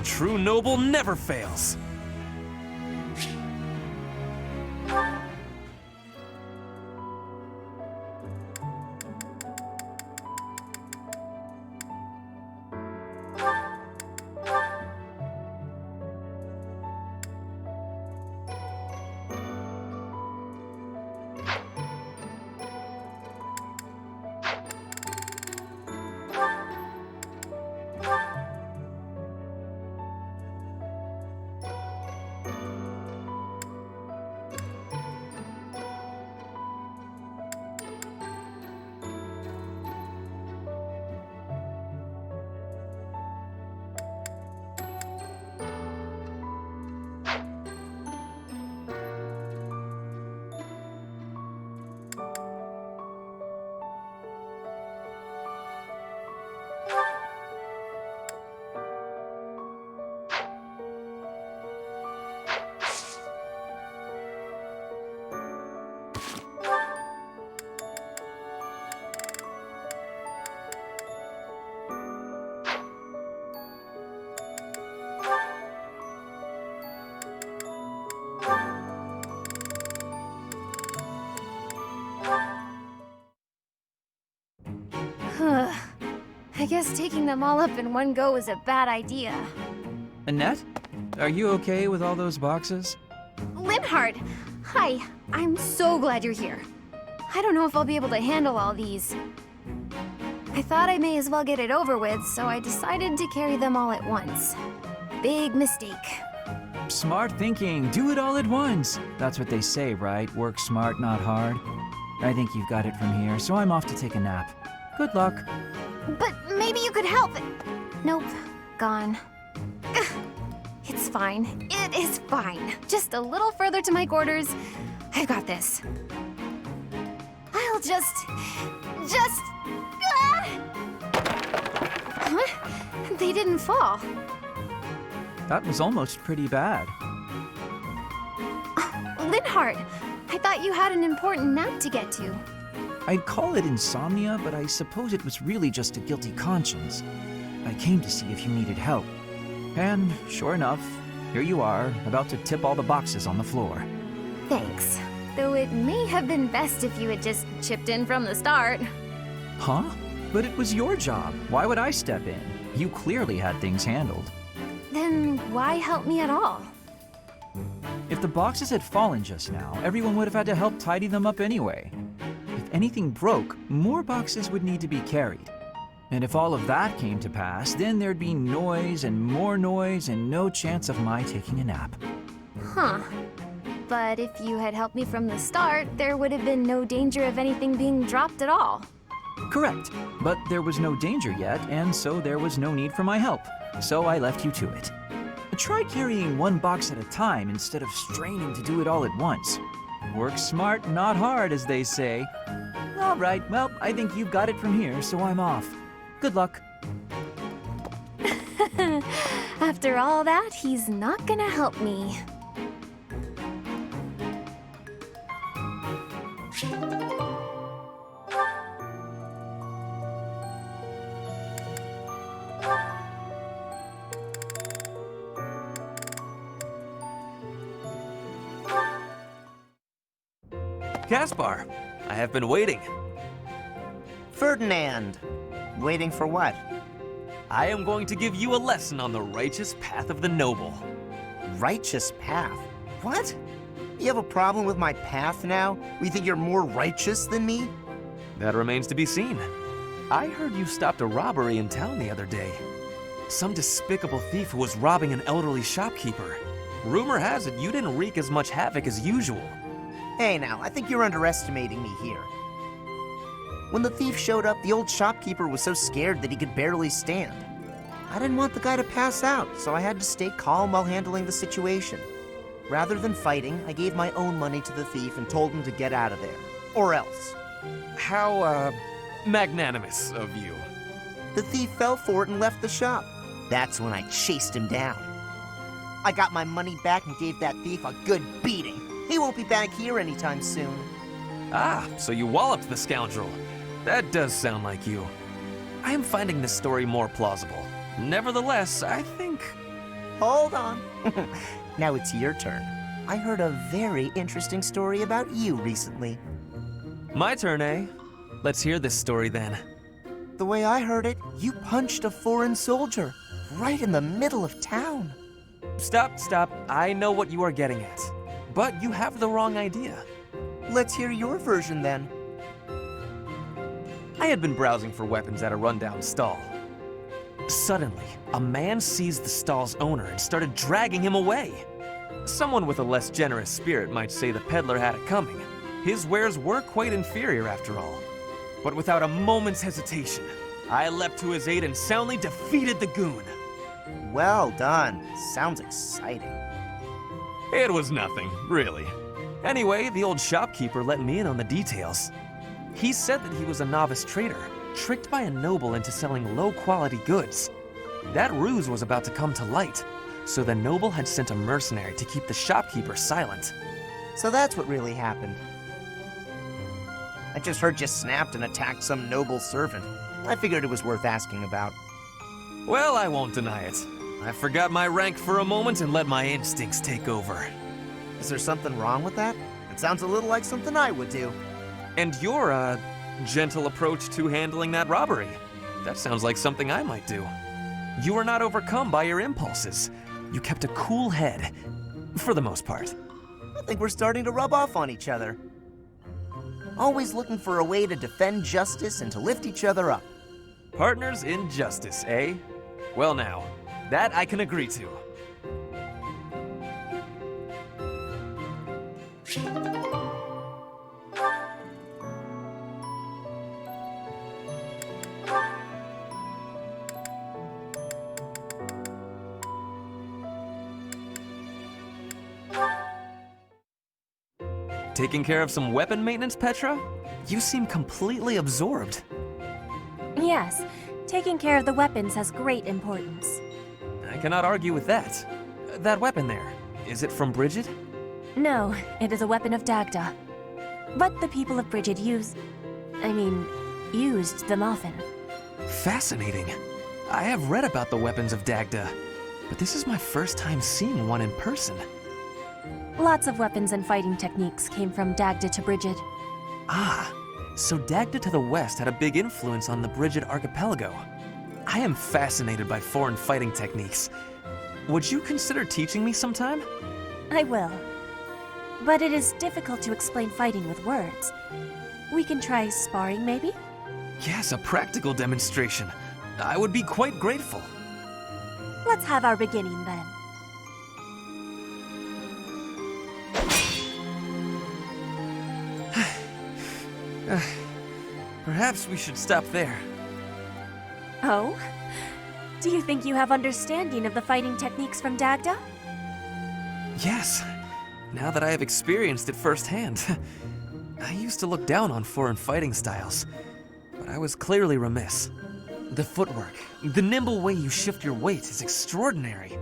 true noble never fails. I guess taking them all up in one go is a bad idea. Annette? Are you okay with all those boxes? Linhard! Hi, I'm so glad you're here. I don't know if I'll be able to handle all these. I thought I may as well get it over with, so I decided to carry them all at once. Big mistake. Smart thinking. Do it all at once. That's what they say, right? Work smart, not hard. I think you've got it from here, so I'm off to take a nap. Good luck. But maybe you could help it. Nope, gone. Ugh. It's fine. It is fine. Just a little further to my quarters. I've got this. I'll just... Huh? They didn't fall. That was almost pretty bad. Linhard, I thought you had an important nap to get to. I'd call it insomnia, but I suppose it was really just a guilty conscience. I came to see if you needed help. And, sure enough, here you are, about to tip all the boxes on the floor. Thanks. Though it may have been best if you had just chipped in from the start. Huh? But it was your job. Why would I step in? You clearly had things handled. Then why help me at all? If the boxes had fallen just now, everyone would have had to help tidy them up anyway. If anything broke, more boxes would need to be carried. And if all of that came to pass, then there'd be noise and more noise and no chance of my taking a nap. Huh. But if you had helped me from the start, there would have been no danger of anything being dropped at all. Correct. But there was no danger yet, and so there was no need for my help. So I left you to it. Try carrying one box at a time instead of straining to do it all at once. Work smart, not hard, as they say. All right, well, I think you've got it from here, so I'm off. Good luck. After all that, he's not gonna help me. Caspar, I have been waiting. Ferdinand! Waiting for what? I am going to give you a lesson on the righteous path of the noble. Righteous path? What? You have a problem with my path now? You think you're more righteous than me? That remains to be seen. I heard you stopped a robbery in town the other day. Some despicable thief who was robbing an elderly shopkeeper. Rumor has it you didn't wreak as much havoc as usual. Hey now, I think you're underestimating me here. When the thief showed up, the old shopkeeper was so scared that he could barely stand. I didn't want the guy to pass out, so I had to stay calm while handling the situation. Rather than fighting, I gave my own money to the thief and told him to get out of there. Or else. How, magnanimous of you. The thief fell for it and left the shop. That's when I chased him down. I got my money back and gave that thief a good beating. He won't be back here anytime soon. Ah, so you walloped the scoundrel. That does sound like you. I am finding this story more plausible. Nevertheless, I think hold on. Now it's your turn. I heard a very interesting story about you recently. My turn, eh? Let's hear this story then. The way I heard it, you punched a foreign soldier right in the middle of town. Stop. I know what you are getting at. But you have the wrong idea. Let's hear your version then. I had been browsing for weapons at a rundown stall. Suddenly, a man seized the stall's owner and started dragging him away. Someone with a less generous spirit might say the peddler had it coming. His wares were quite inferior after all. But without a moment's hesitation, I leapt to his aid and soundly defeated the goon. Well done. Sounds exciting. It was nothing, really. Anyway, the old shopkeeper let me in on the details. He said that he was a novice trader, tricked by a noble into selling low-quality goods. That ruse was about to come to light, so the noble had sent a mercenary to keep the shopkeeper silent. So that's what really happened. I just heard you snapped and attacked some noble servant. I figured it was worth asking about. Well, I won't deny it. I forgot my rank for a moment and let my instincts take over. Is there something wrong with that? It sounds a little like something I would do. And your, gentle approach to handling that robbery. That sounds like something I might do. You were not overcome by your impulses. You kept a cool head, for the most part. I think we're starting to rub off on each other. Always looking for a way to defend justice and to lift each other up. Partners in justice, eh? Well now, that I can agree to. Taking care of some weapon maintenance, Petra? You seem completely absorbed. Yes, taking care of the weapons has great importance. I cannot argue with that. That weapon there, is it from Bridget? No, it is a weapon of Dagda. But the people of Bridget used them often. Fascinating. I have read about the weapons of Dagda, but this is my first time seeing one in person. Lots of weapons and fighting techniques came from Dagda to Bridget. Ah, so Dagda to the west had a big influence on the Bridget archipelago. I am fascinated by foreign fighting techniques. Would you consider teaching me sometime? I will. But it is difficult to explain fighting with words. We can try sparring, maybe? Yes, a practical demonstration. I would be quite grateful. Let's have our beginning then. Perhaps we should stop there. Oh? Do you think you have understanding of the fighting techniques from Dagda? Yes, now that I have experienced it firsthand. I used to look down on foreign fighting styles, but I was clearly remiss. The footwork, the nimble way you shift your weight is extraordinary.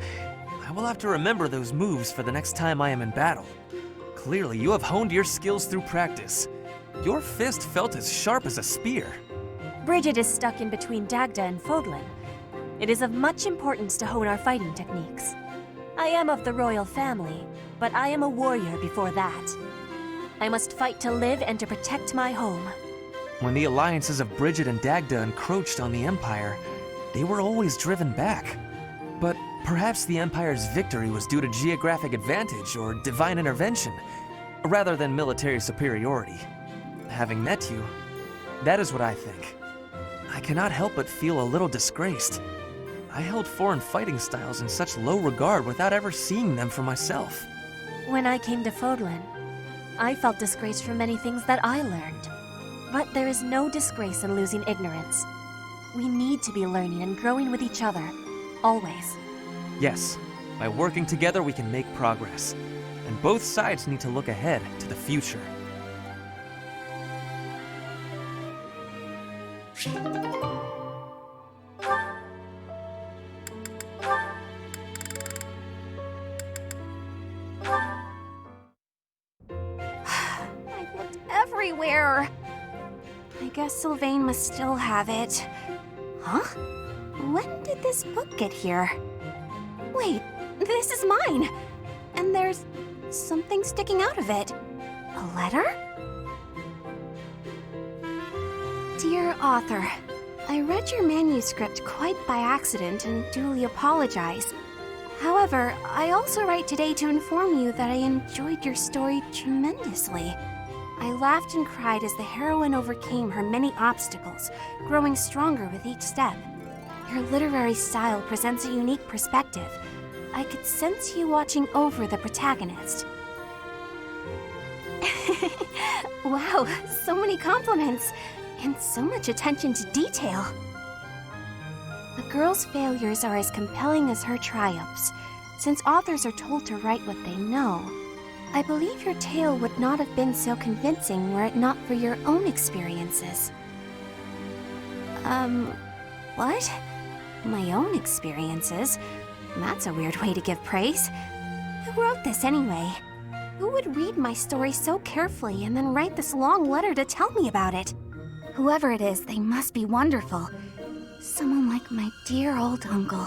I will have to remember those moves for the next time I am in battle. Clearly, you have honed your skills through practice. Your fist felt as sharp as a spear. Bridget is stuck in between Dagda and Fodlan. It is of much importance to hone our fighting techniques. I am of the royal family, but I am a warrior before that. I must fight to live and to protect my home. When the alliances of Bridget and Dagda encroached on the Empire, they were always driven back. But perhaps the Empire's victory was due to geographic advantage or divine intervention, rather than military superiority. Having met you, that is what I think. I cannot help but feel a little disgraced. I held foreign fighting styles in such low regard without ever seeing them for myself. When I came to Fodlan, I felt disgraced for many things that I learned. But there is no disgrace in losing ignorance. We need to be learning and growing with each other, always. Yes, by working together we can make progress. And both sides need to look ahead to the future. I've looked everywhere. I guess Sylvain must still have it. Huh? When did this book get here? Wait, This is mine. And there's something sticking out of it. A letter? Dear author, I read your manuscript quite by accident and duly apologize. However, I also write today to inform you that I enjoyed your story tremendously. I laughed and cried as the heroine overcame her many obstacles, growing stronger with each step. Your literary style presents a unique perspective. I could sense you watching over the protagonist. Wow, so many compliments, and so much attention to detail. The girl's failures are as compelling as her triumphs. Since authors are told to write what they know, I believe your tale would not have been so convincing were it not for your own experiences. What? My own experiences? That's a weird way to give praise. Who wrote this anyway? Who would read my story so carefully and then write this long letter to tell me about it? Whoever it is, they must be wonderful. Someone like my dear old uncle.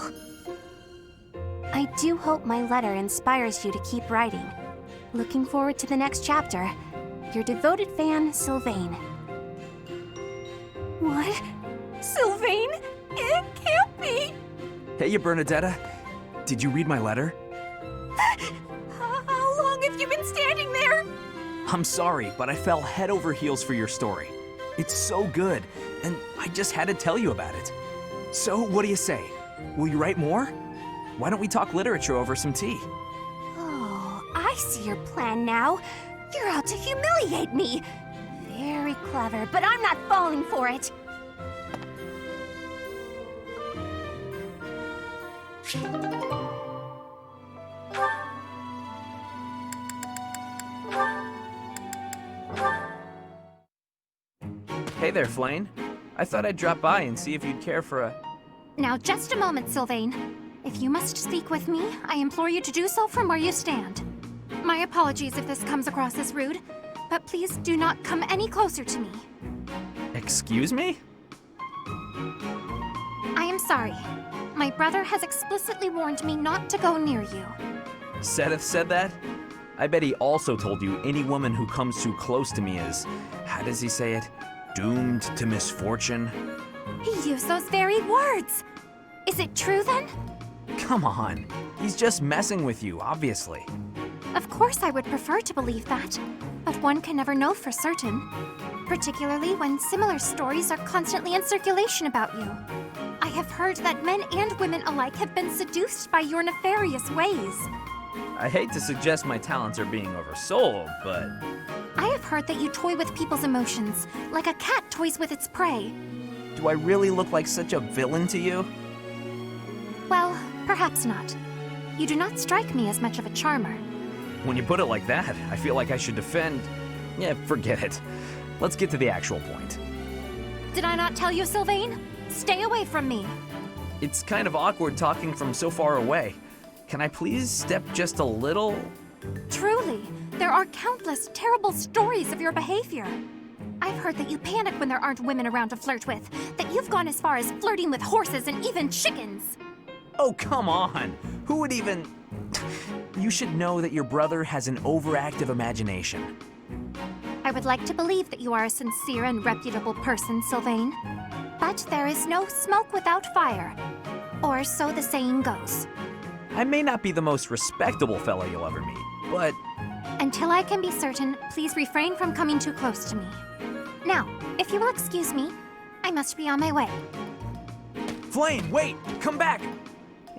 I do hope my letter inspires you to keep writing. Looking forward to the next chapter. Your devoted fan, Sylvain. What? Sylvain? It can't be! Hey, Bernadetta. Did you read my letter? How long have you been standing there? I'm sorry, but I fell head over heels for your story. It's so good, and I just had to tell you about it. So, what do you say? Will you write more? Why don't we talk literature over some tea? Oh, I see your plan now. You're out to humiliate me. Very clever, but I'm not falling for it. Hey there, Flayn. I thought I'd drop by and see if you'd care for a... Now, just a moment, Sylvain. If you must speak with me, I implore you to do so from where you stand. My apologies if this comes across as rude, but please do not come any closer to me. Excuse me? I am sorry. My brother has explicitly warned me not to go near you. Sedith said that? I bet he also told you any woman who comes too close to me is, how does he say it? Doomed to misfortune? He used those very words. Is it true then? Come on. He's just messing with you, obviously. Of course I would prefer to believe that, but one can never know for certain. Particularly when similar stories are constantly in circulation about you. I have heard that men and women alike have been seduced by your nefarious ways. I hate to suggest my talents are being oversold, but... I have heard that you toy with people's emotions, like a cat toys with its prey. Do I really look like such a villain to you? Well, perhaps not. You do not strike me as much of a charmer. When you put it like that, I feel like I should defend... Yeah, forget it. Let's get to the actual point. Did I not tell you, Sylvain? Stay away from me. It's kind of awkward talking from so far away. Can I please step just a little? Truly, there are countless terrible stories of your behavior. I've heard that you panic when there aren't women around to flirt with, that you've gone as far as flirting with horses and even chickens. Oh, come on! Who would even... You should know that your brother has an overactive imagination. I would like to believe that you are a sincere and reputable person, Sylvain. But there is no smoke without fire. Or so the saying goes. I may not be the most respectable fellow you'll ever meet, but... Until I can be certain, please refrain from coming too close to me. Now, if you will excuse me, I must be on my way. Flayn, wait! Come back!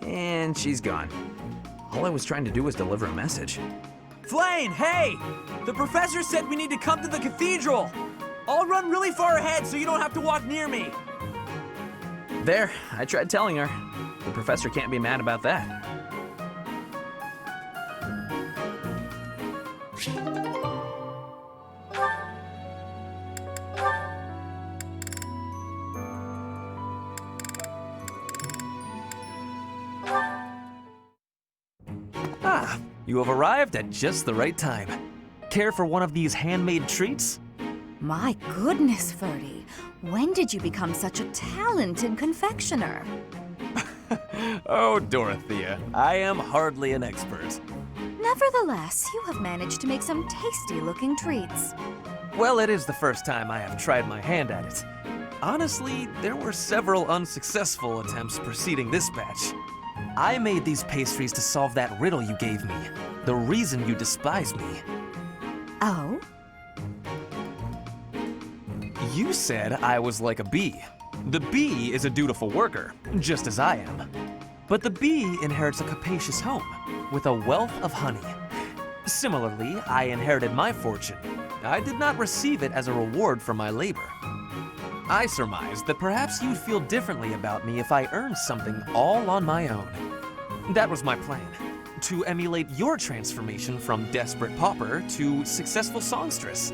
And she's gone. All I was trying to do was deliver a message. Flayn, hey! The professor said we need to come to the cathedral! I'll run really far ahead so you don't have to walk near me! There, I tried telling her. The professor can't be mad about that. Ah, you have arrived at just the right time. Care for one of these handmade treats? My goodness, Ferdy. When did you become such a talented confectioner? Oh, Dorothea, I am hardly an expert. Nevertheless, you have managed to make some tasty-looking treats. Well, it is the first time I have tried my hand at it. Honestly, there were several unsuccessful attempts preceding this batch. I made these pastries to solve that riddle you gave me. The reason you despise me. Oh? You said I was like a bee. The bee is a dutiful worker, just as I am. But the bee inherits a capacious home, with a wealth of honey. Similarly, I inherited my fortune. I did not receive it as a reward for my labor. I surmised that perhaps you'd feel differently about me if I earned something all on my own. That was my plan, to emulate your transformation from desperate pauper to successful songstress.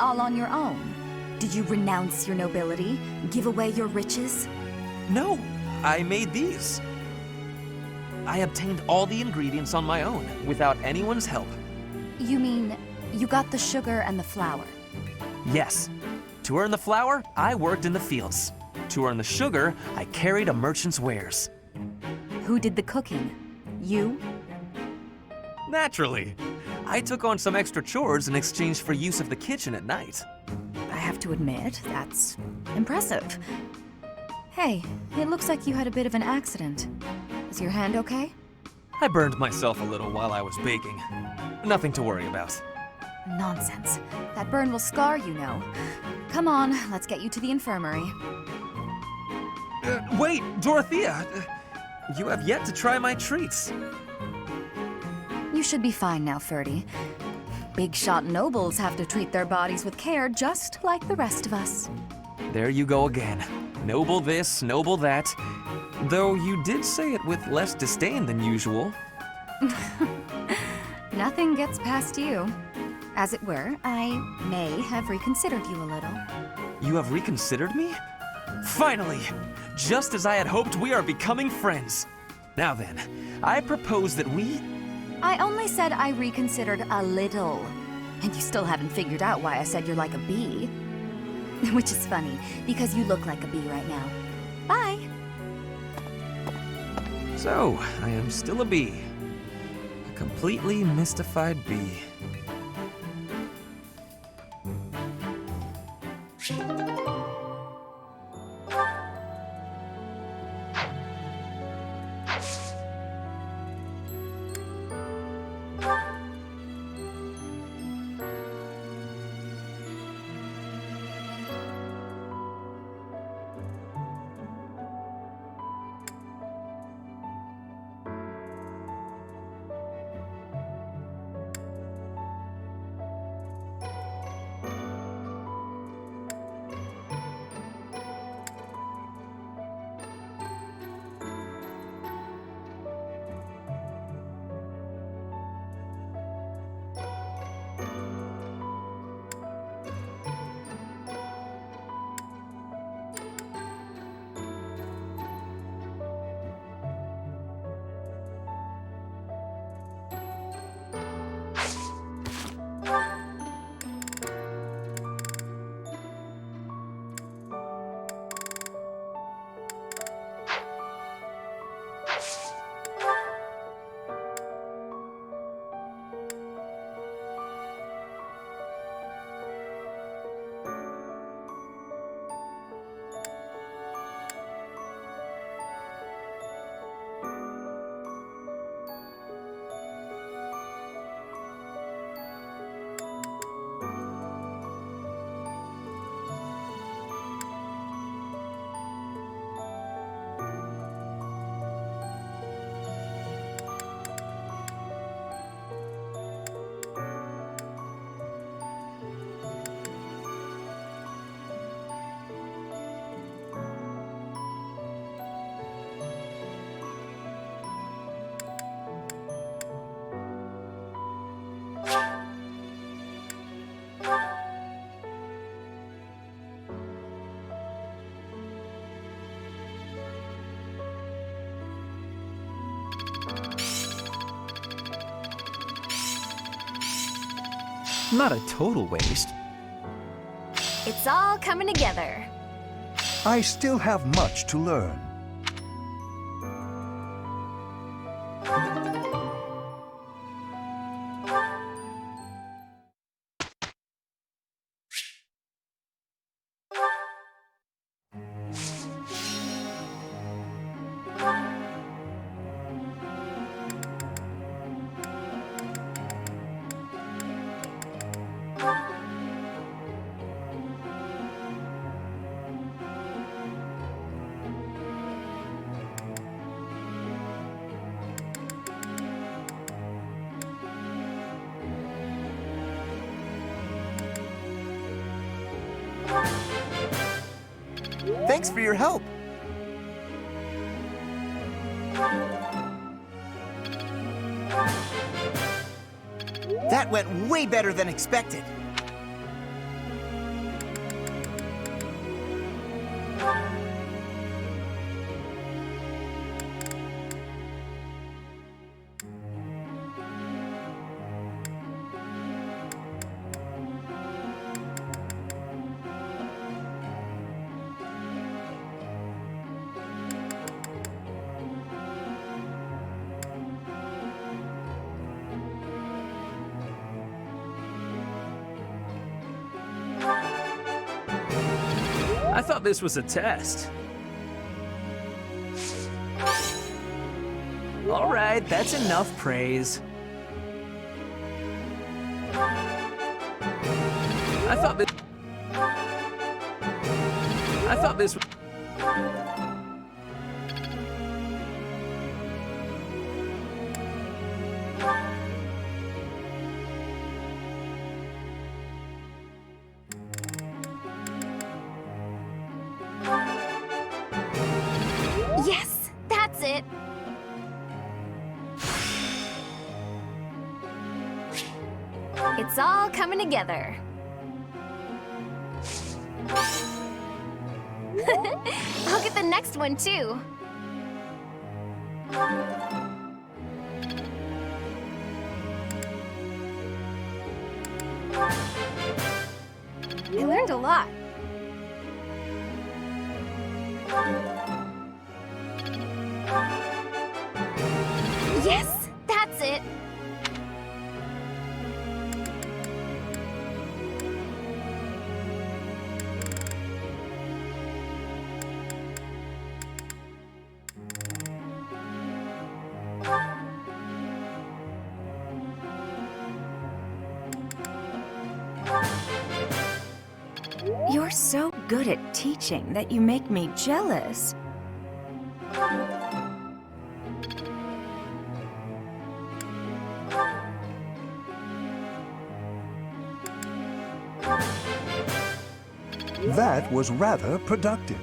All on your own? Did you renounce your nobility? Give away your riches? No, I made these. I obtained all the ingredients on my own, without anyone's help. You mean, you got the sugar and the flour? Yes. To earn the flour, I worked in the fields. To earn the sugar, I carried a merchant's wares. Who did the cooking? You? Naturally. I took on some extra chores in exchange for use of the kitchen at night. I have to admit, that's impressive. Hey, it looks like you had a bit of an accident. Is your hand okay? I burned myself a little while I was baking. Nothing to worry about. Nonsense. That burn will scar you, know. Come on, let's get you to the infirmary. Wait, Dorothea! You have yet to try my treats. You should be fine now, Ferdy. Big shot nobles have to treat their bodies with care just like the rest of us. There you go again. Noble this, noble that. Though you did say it with less disdain than usual. Nothing gets past you. As it were, I may have reconsidered you a little. You have reconsidered me? Finally! Just as I had hoped, we are becoming friends. Now then, I propose that we... I only said I reconsidered a little. And you still haven't figured out why I said you're like a bee. Which is funny, because you look like a bee right now. Bye! So, I am still a bee. A completely mystified bee. Not a total waste. It's all coming together. I still have much to learn. Thanks for your help. That went way better than expected. I thought this was a test. All right, that's enough praise. I thought this was... Yes, that's it. It's all coming together. I'll get the next one too. I learned a lot. Yes, that's it. You're so good at teaching that you make me jealous. That was rather productive.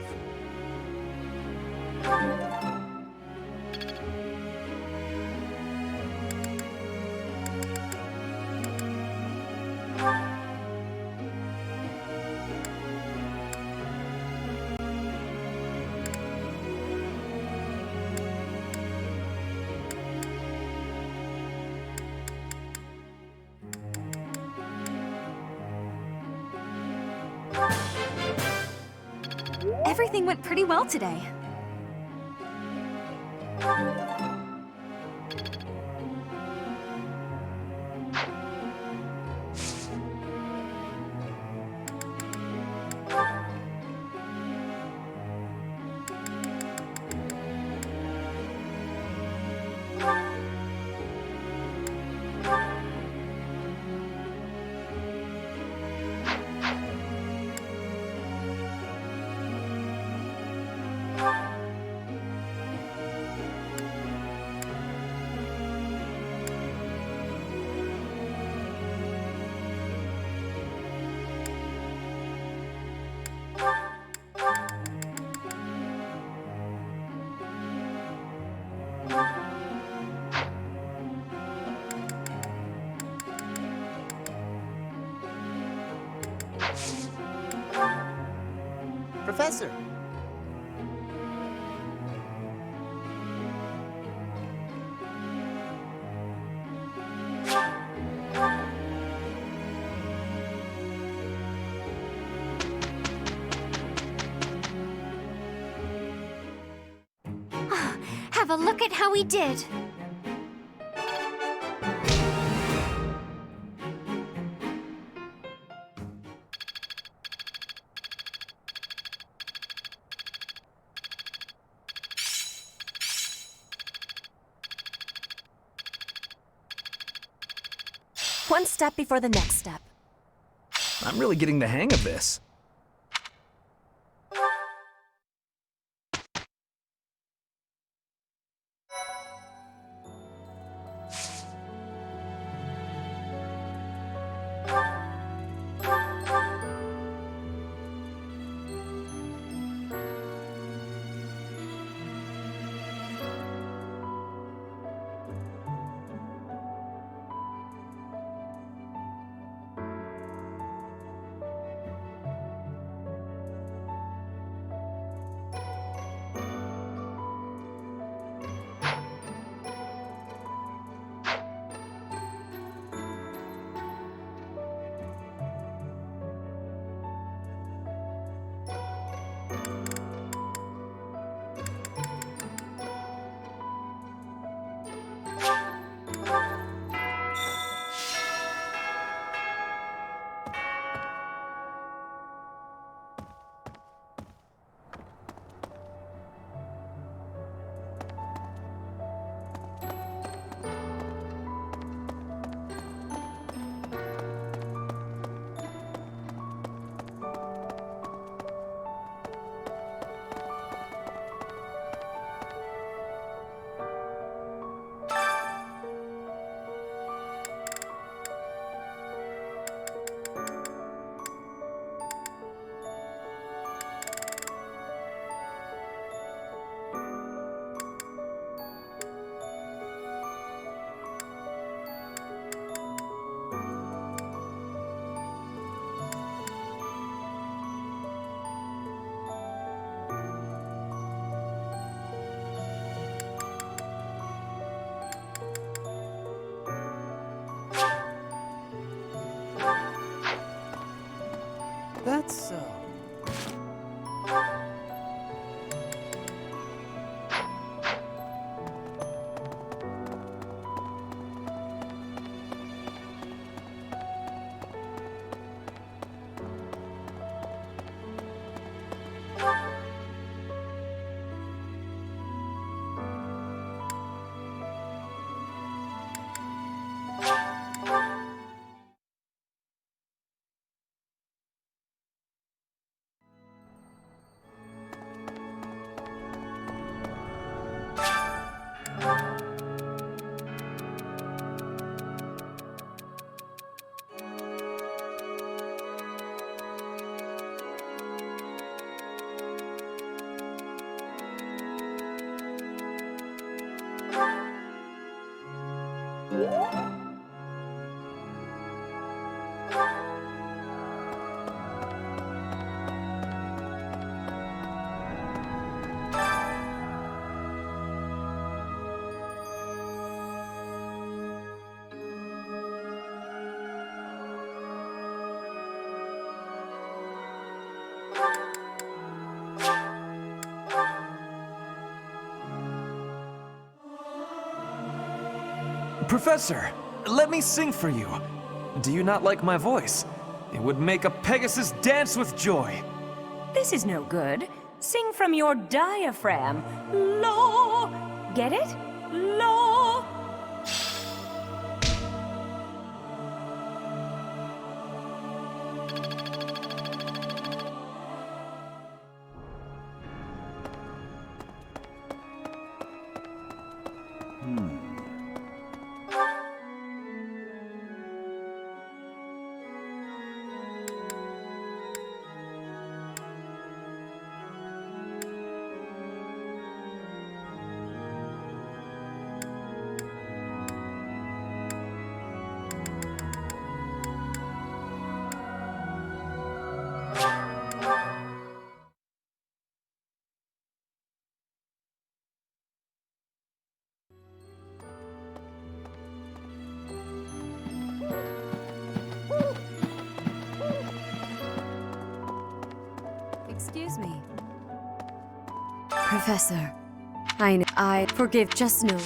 Everything went pretty well today. Professor. Have a look at how we did. One step before the next step. I'm really getting the hang of this. let's, Professor, let me sing for you. Do you not like my voice? It would make a Pegasus dance with joy. This is no good. Sing from your diaphragm. Lo! Get it? Lo! Excuse me. Professor, I forgive, just know.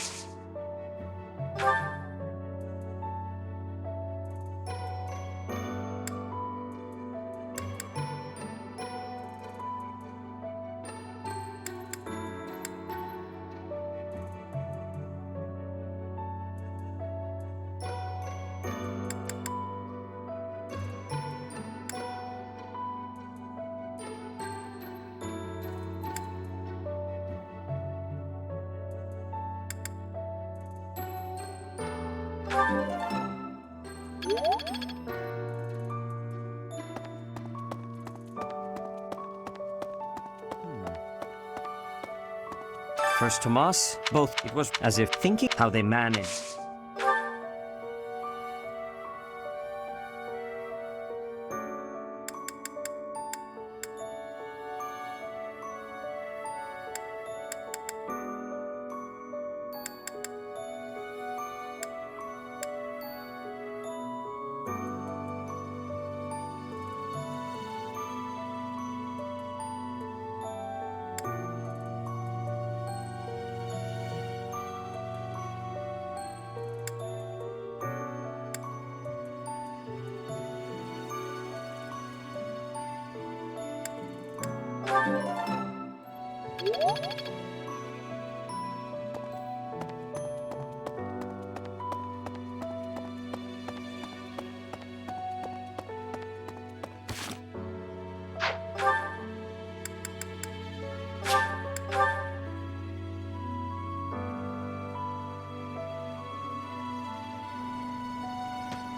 First Tomas, both. It was as if thinking how they managed.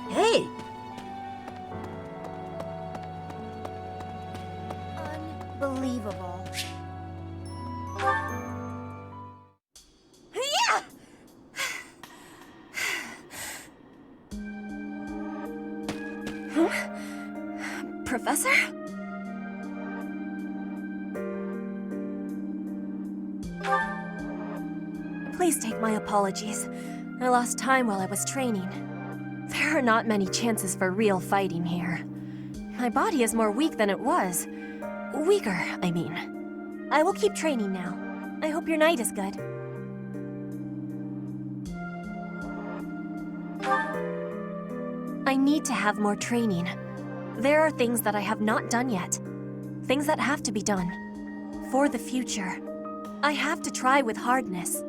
Hey! Unbelievable. Professor? Please take my apologies. I lost time while I was training. There are not many chances for real fighting here. My body is more weak than it was. Weaker, I mean. I will keep training now. I hope your night is good. I need to have more training. There are things that I have not done yet. Things that have to be done. For the future. I have to try with hardness.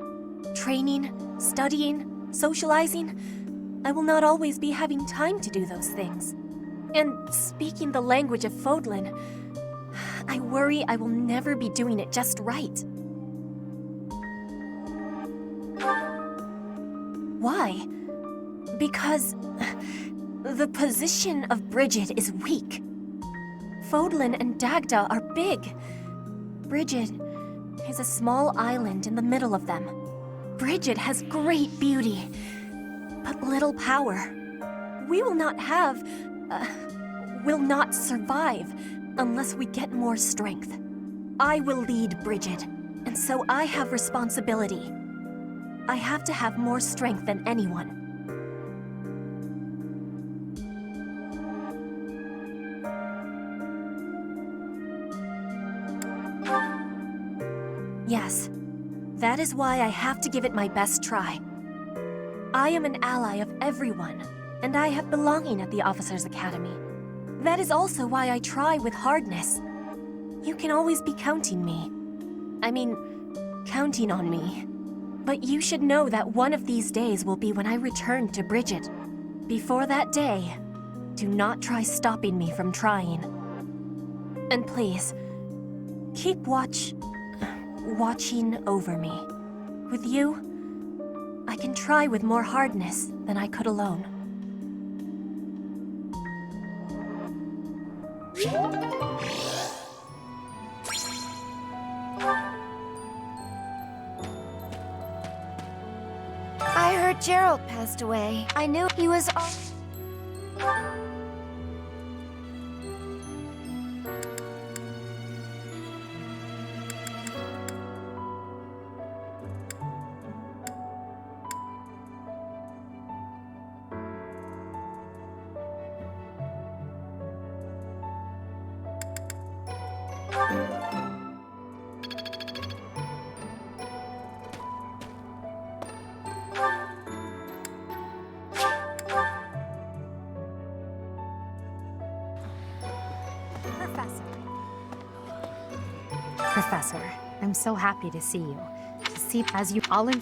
Training, studying, socializing. I will not always be having time to do those things. And speaking the language of Fodlan, I worry I will never be doing it just right. Why? Because the position of Bridget is weak. Fodlan and Dagda are big. Bridget is a small island in the middle of them. Bridget has great beauty, but little power. We will not survive unless we get more strength. I will lead Bridget, and so I have responsibility. I have to have more strength than anyone. Yes, that is why I have to give it my best try. I am an ally of everyone, and I have belonging at the Officers' Academy. That is also why I try with hardness. You can always be counting on me. But you should know that one of these days will be when I return to Bridget. Before that day, do not try stopping me from trying. And please, keep watching over me. With you, I can try with more hardness than I could alone. I heard Gerald passed away. I knew he was Professor, I'm so happy to see you. To see as you all in.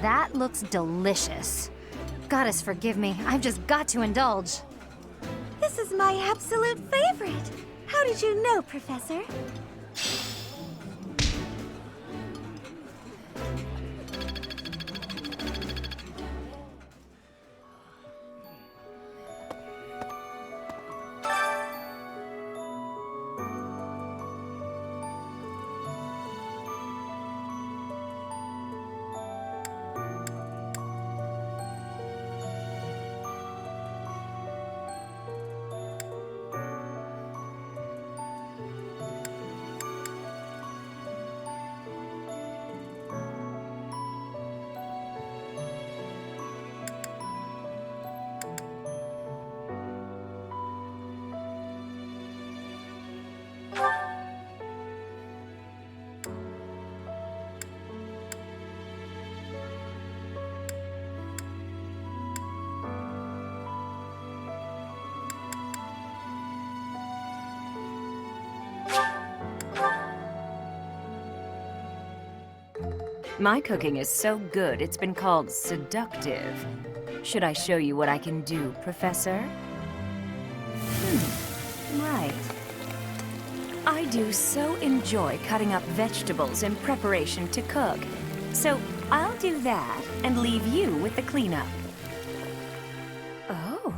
That looks delicious. Goddess, forgive me. I've just got to indulge. This is my absolute favorite. How did you know, Professor? My cooking is so good, it's been called seductive. Should I show you what I can do, Professor? Right. I do so enjoy cutting up vegetables in preparation to cook. So, I'll do that and leave you with the cleanup. Oh.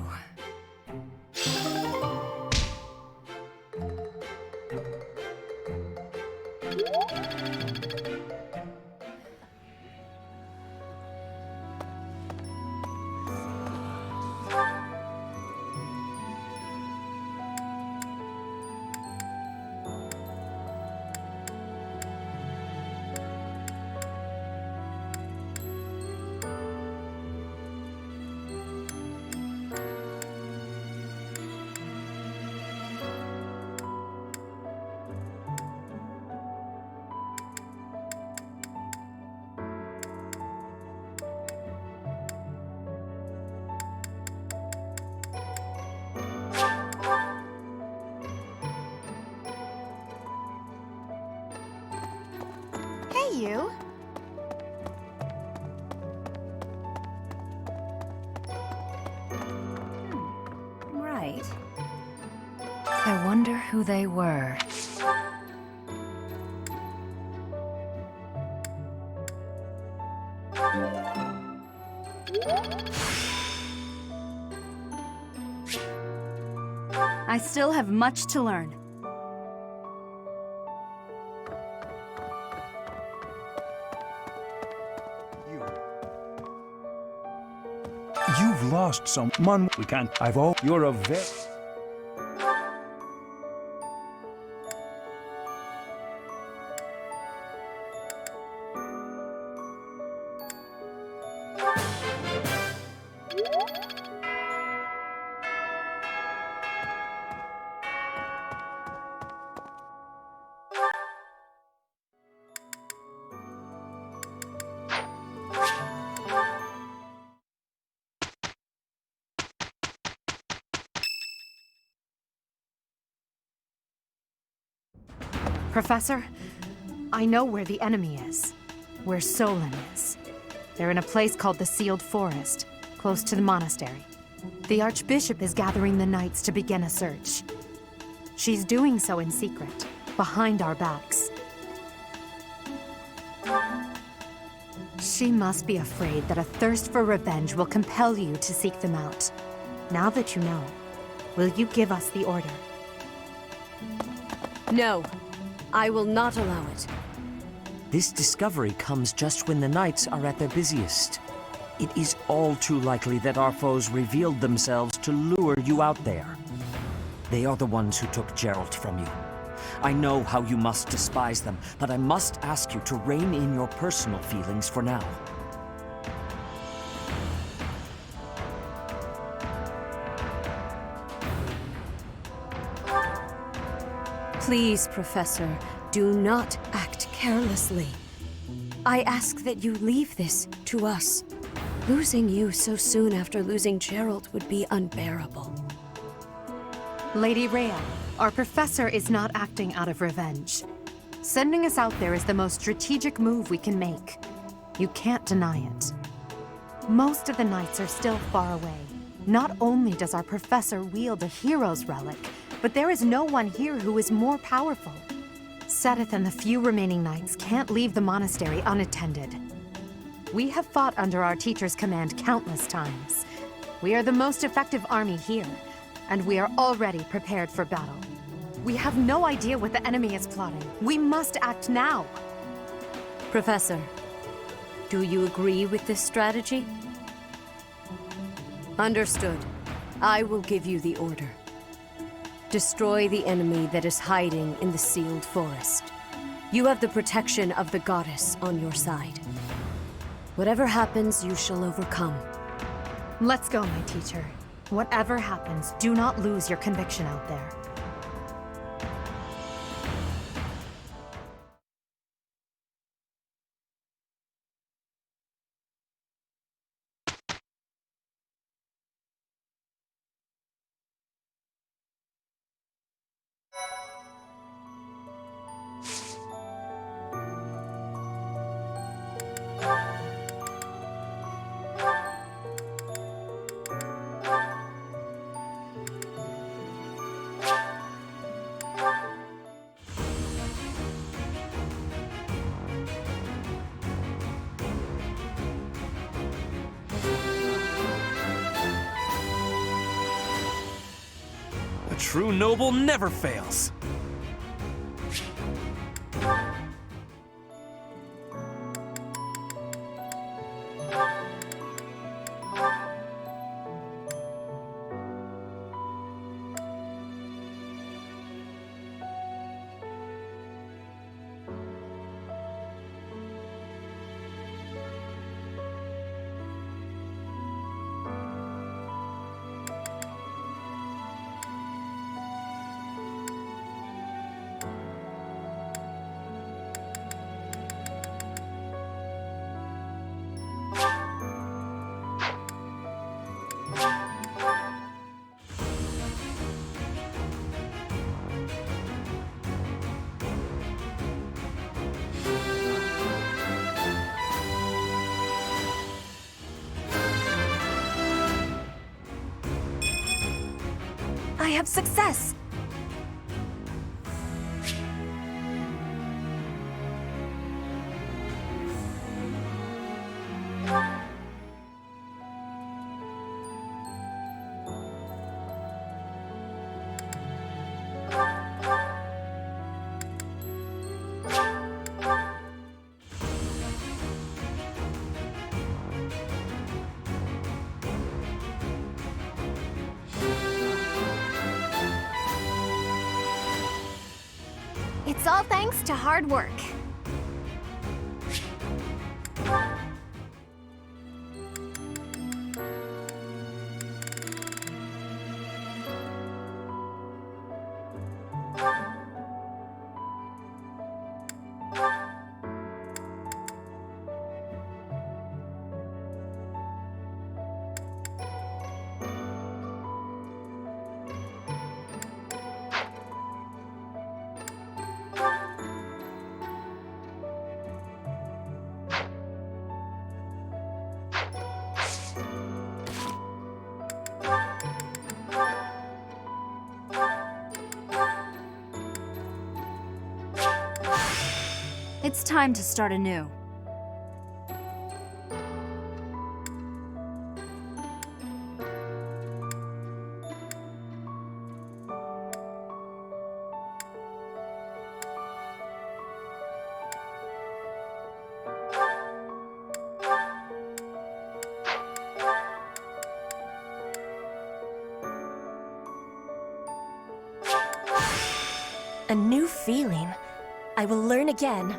Hey, you. Right. I wonder who they were. I still have much to learn. You've lost someone. We can't. You're a very. Professor, I know where the enemy is. Where Solon is. They're in a place called the Sealed Forest, close to the monastery. The Archbishop is gathering the knights to begin a search. She's doing so in secret, behind our backs. She must be afraid that a thirst for revenge will compel you to seek them out. Now that you know, will you give us the order? No. I will not allow it. This discovery comes just when the knights are at their busiest. It is all too likely that our foes revealed themselves to lure you out there. They are the ones who took Geralt from you. I know how you must despise them, but I must ask you to rein in your personal feelings for now. Please, Professor, do not act carelessly. I ask that you leave this to us. Losing you so soon after losing Geralt would be unbearable. Lady Rhea, our professor is not acting out of revenge. Sending us out there is the most strategic move we can make. You can't deny it. Most of the knights are still far away. Not only does our professor wield a hero's relic, but there is no one here who is more powerful. Seteth and the few remaining knights can't leave the monastery unattended. We have fought under our teacher's command countless times. We are the most effective army here, and we are already prepared for battle. We have no idea what the enemy is plotting. We must act now. Professor, do you agree with this strategy? Understood. I will give you the order. Destroy the enemy that is hiding in the Sealed Forest. You have the protection of the goddess on your side. Whatever happens, you shall overcome. Let's go, my teacher. Whatever happens, do not lose your conviction out there. true noble never fails. I have success! It's all thanks to hard work. It's time to start anew. A new feeling. I will learn again.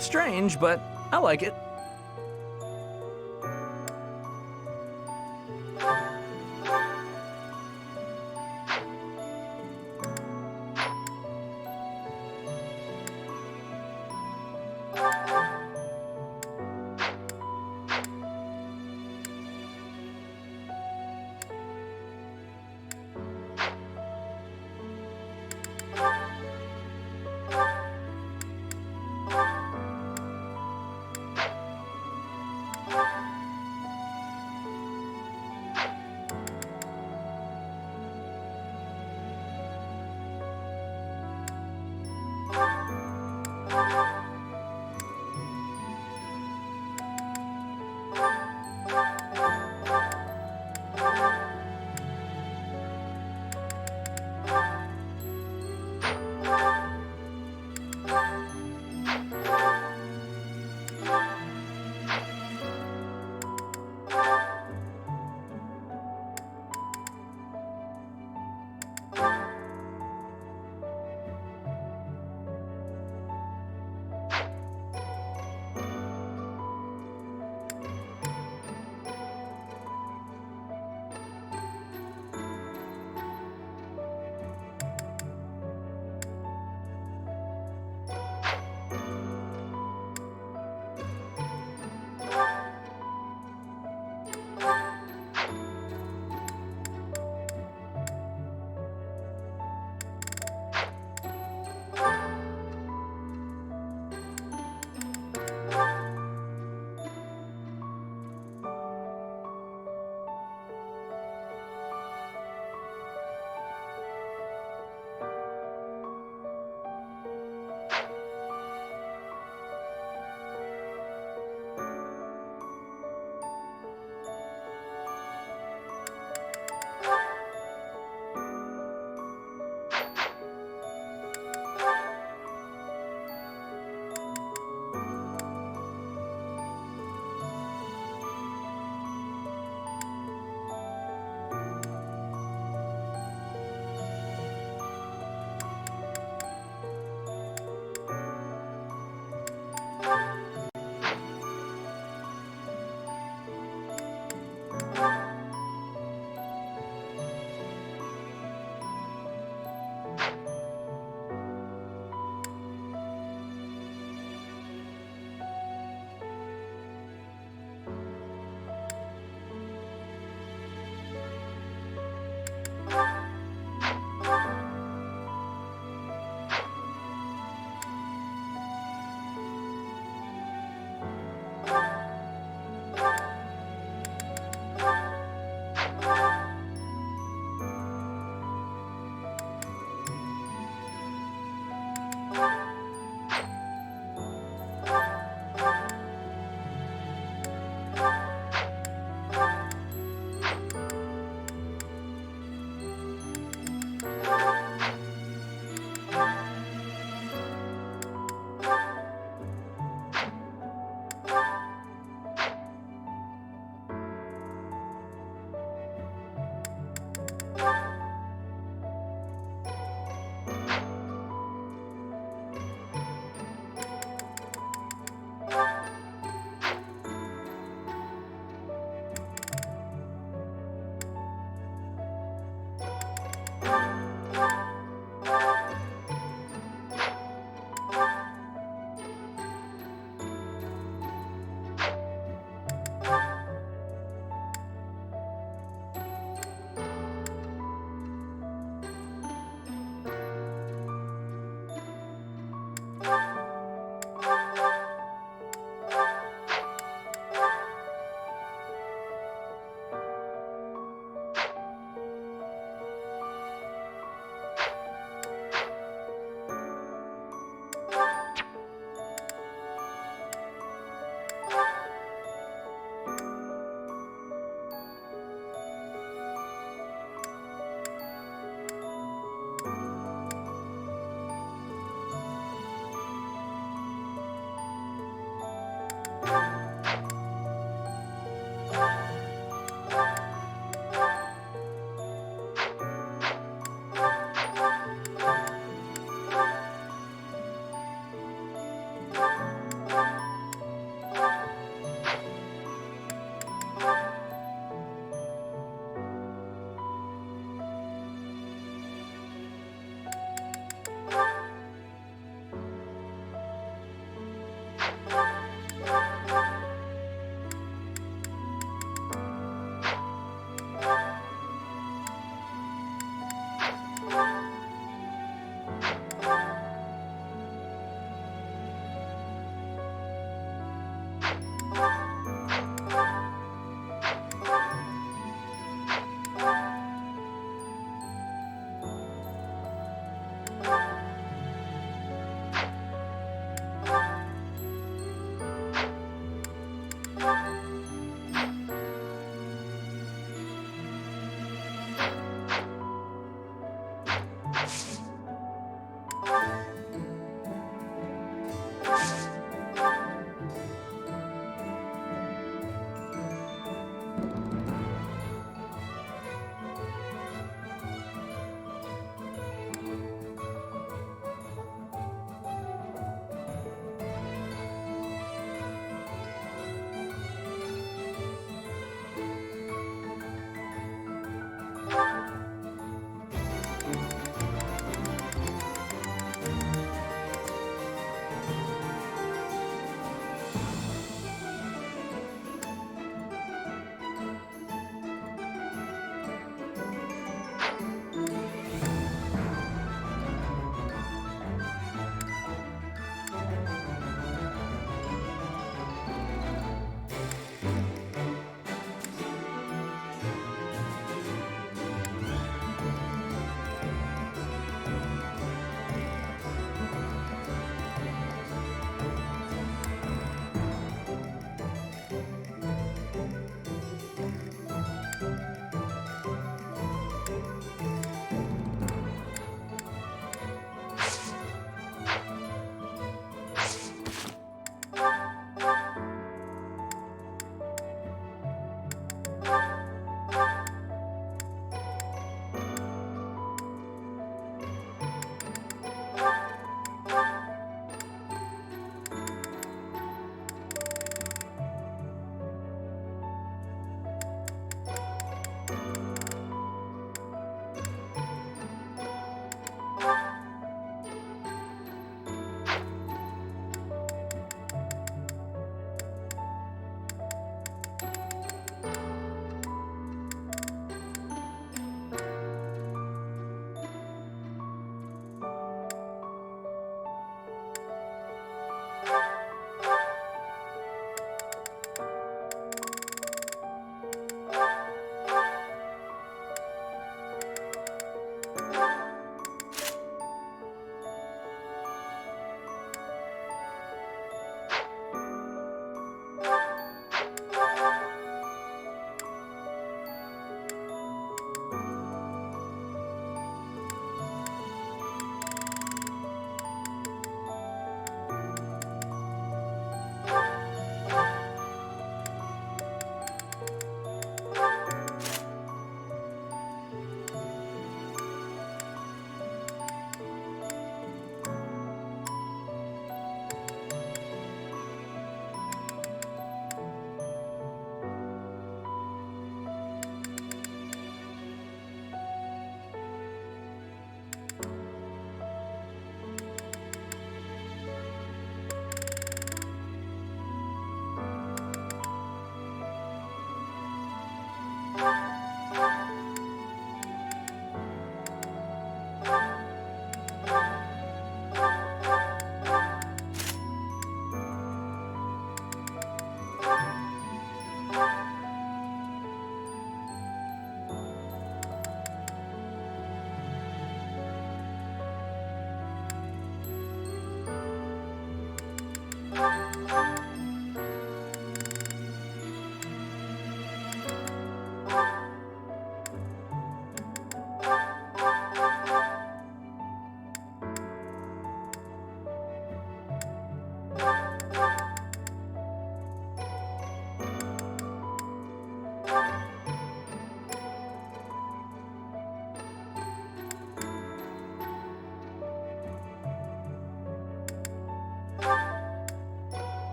Strange, but I like it.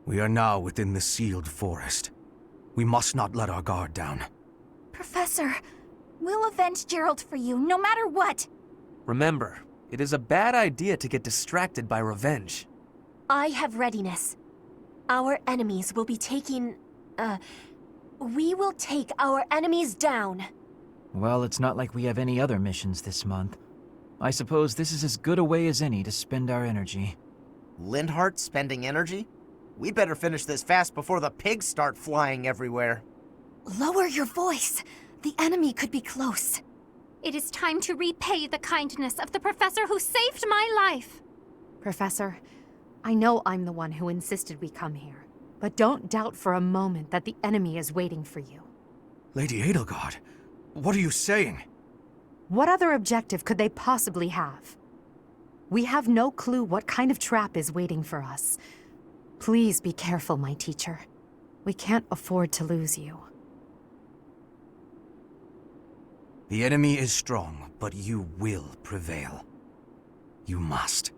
We are now within the sealed forest. We must not let our guard down. Professor, we'll avenge Gerald for you, no matter what. Remember, it is a bad idea to get distracted by revenge. I have readiness. Our enemies will be taking... we will take our enemies down. Well, it's not like we have any other missions this month. I suppose this is as good a way as any to spend our energy. Lindhart spending energy? We'd better finish this fast before the pigs start flying everywhere. Lower your voice. The enemy could be close. It is time to repay the kindness of the professor who saved my life. Professor, I know I'm the one who insisted we come here, but don't doubt for a moment that the enemy is waiting for you. Lady Edelgard, what are you saying? What other objective could they possibly have? We have no clue what kind of trap is waiting for us. Please be careful, my teacher. We can't afford to lose you. The enemy is strong, but you will prevail. You must.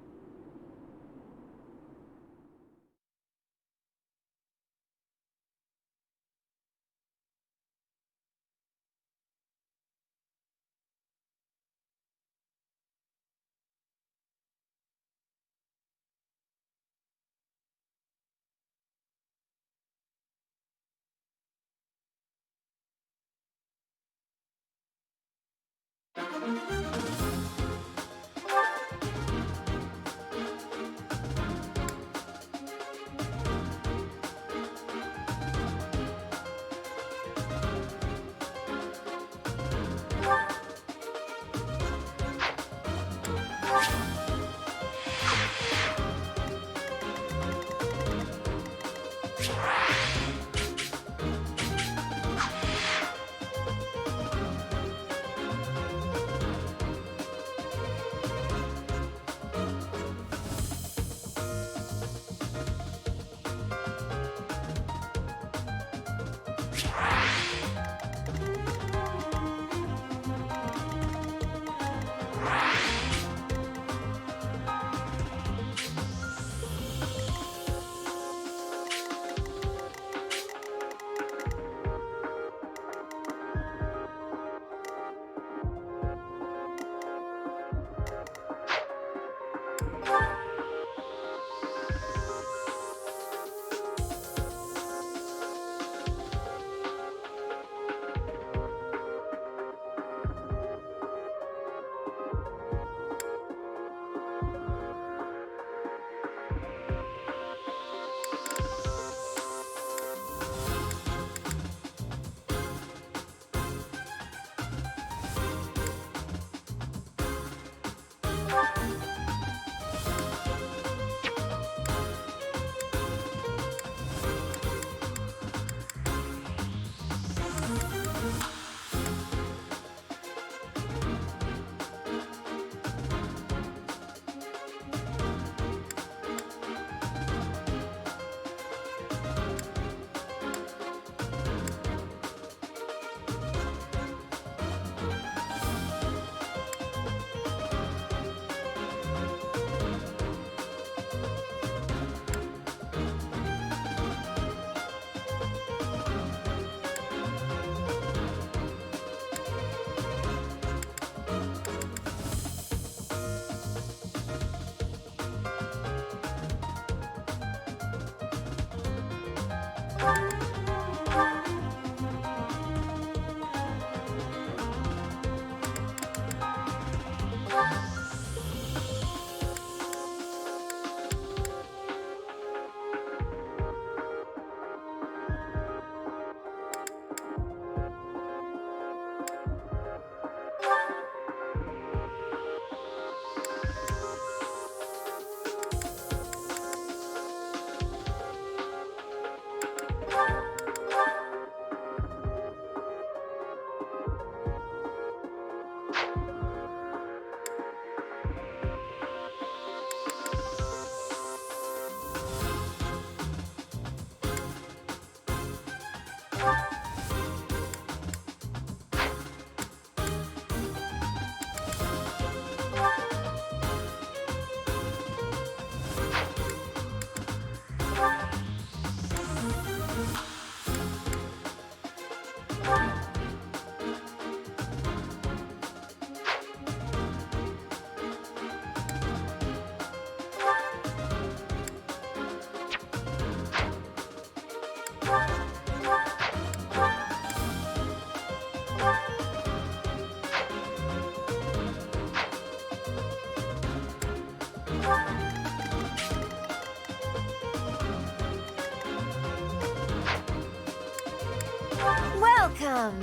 Welcome!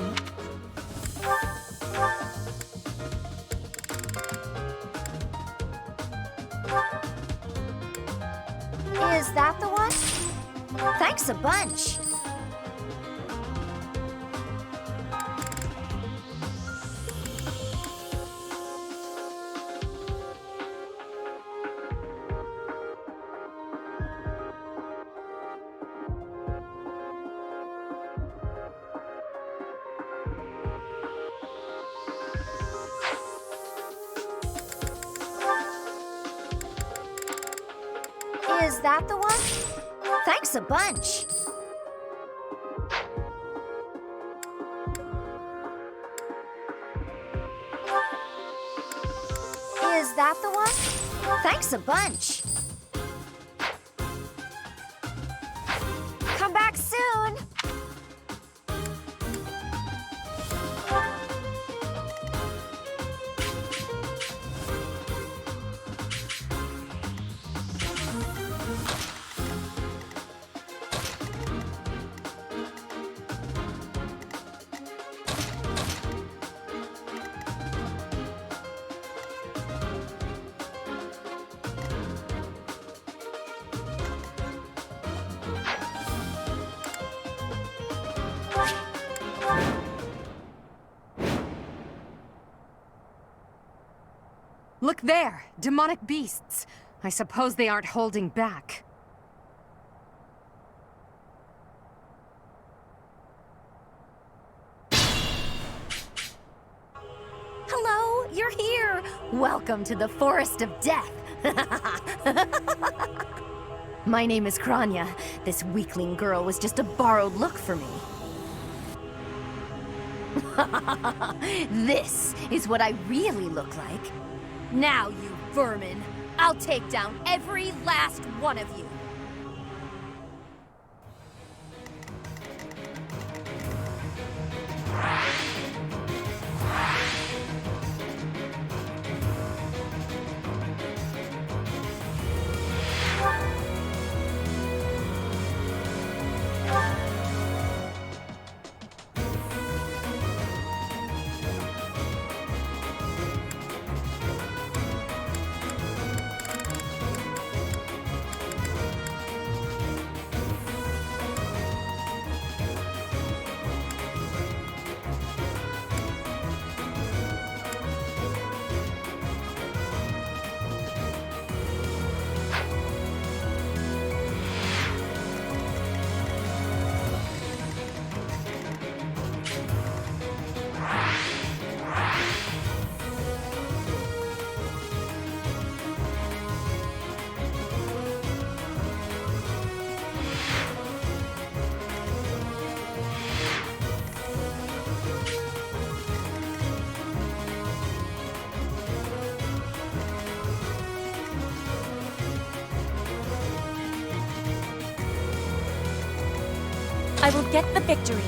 Is that the one? Thanks a bunch! Is that the one? Thanks a bunch! Is that the one? Thanks a bunch! Come back soon! Look there! Demonic beasts! I suppose they aren't holding back. Hello, you're here! Welcome to the Forest of Death! My name is Kranya. This weakling girl was just a borrowed look for me. This is what I really look like. Now, you vermin, I'll take down every last one of you. I will get the victory.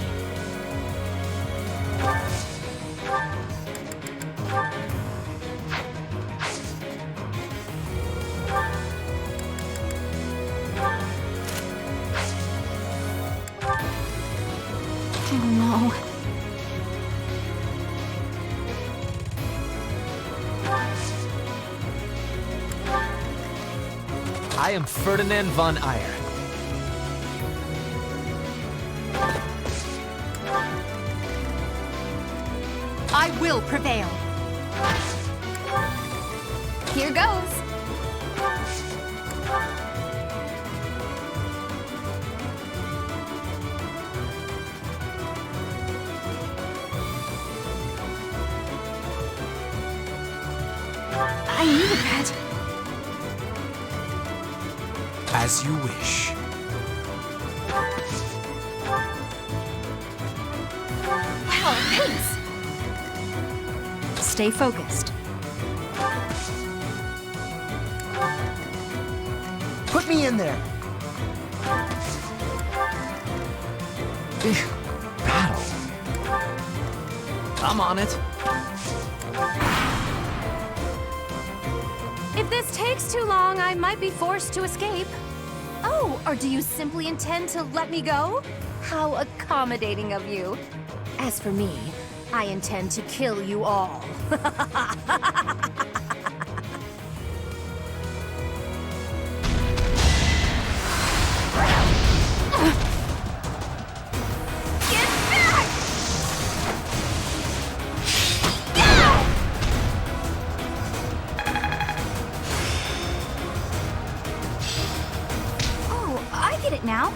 Oh no. I am Ferdinand von Eyre. I will prevail. Here goes. I needed that. As you wish. Wow, thanks. Stay focused. Put me in there. Battle. I'm on it. If this takes too long, I might be forced to escape. Oh, or do you simply intend to let me go? How accommodating of you. As for me, I intend to kill you all. It now?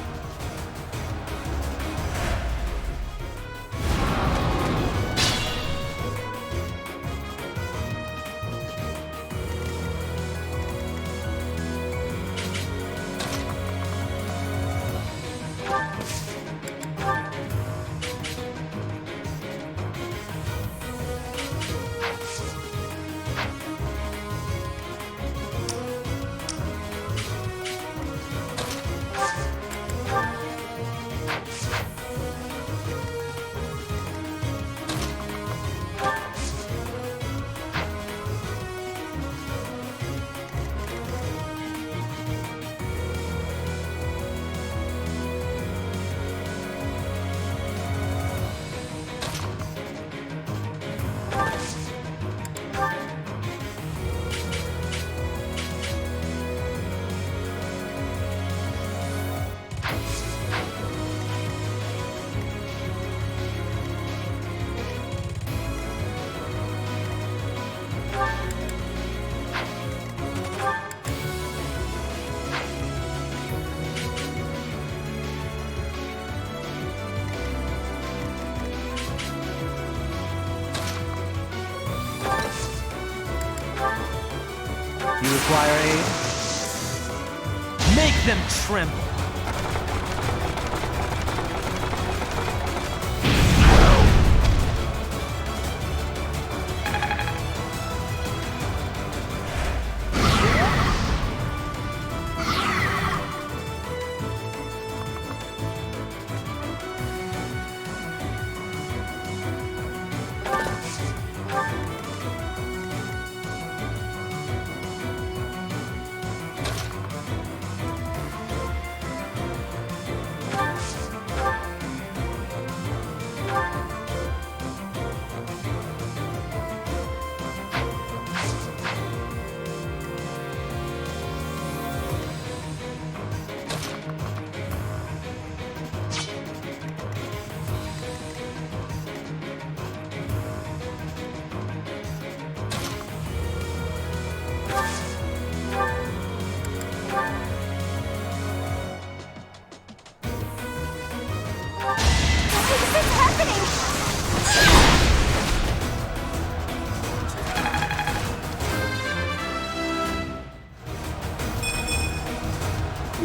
require aid? Make them tremble!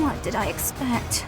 What did I expect?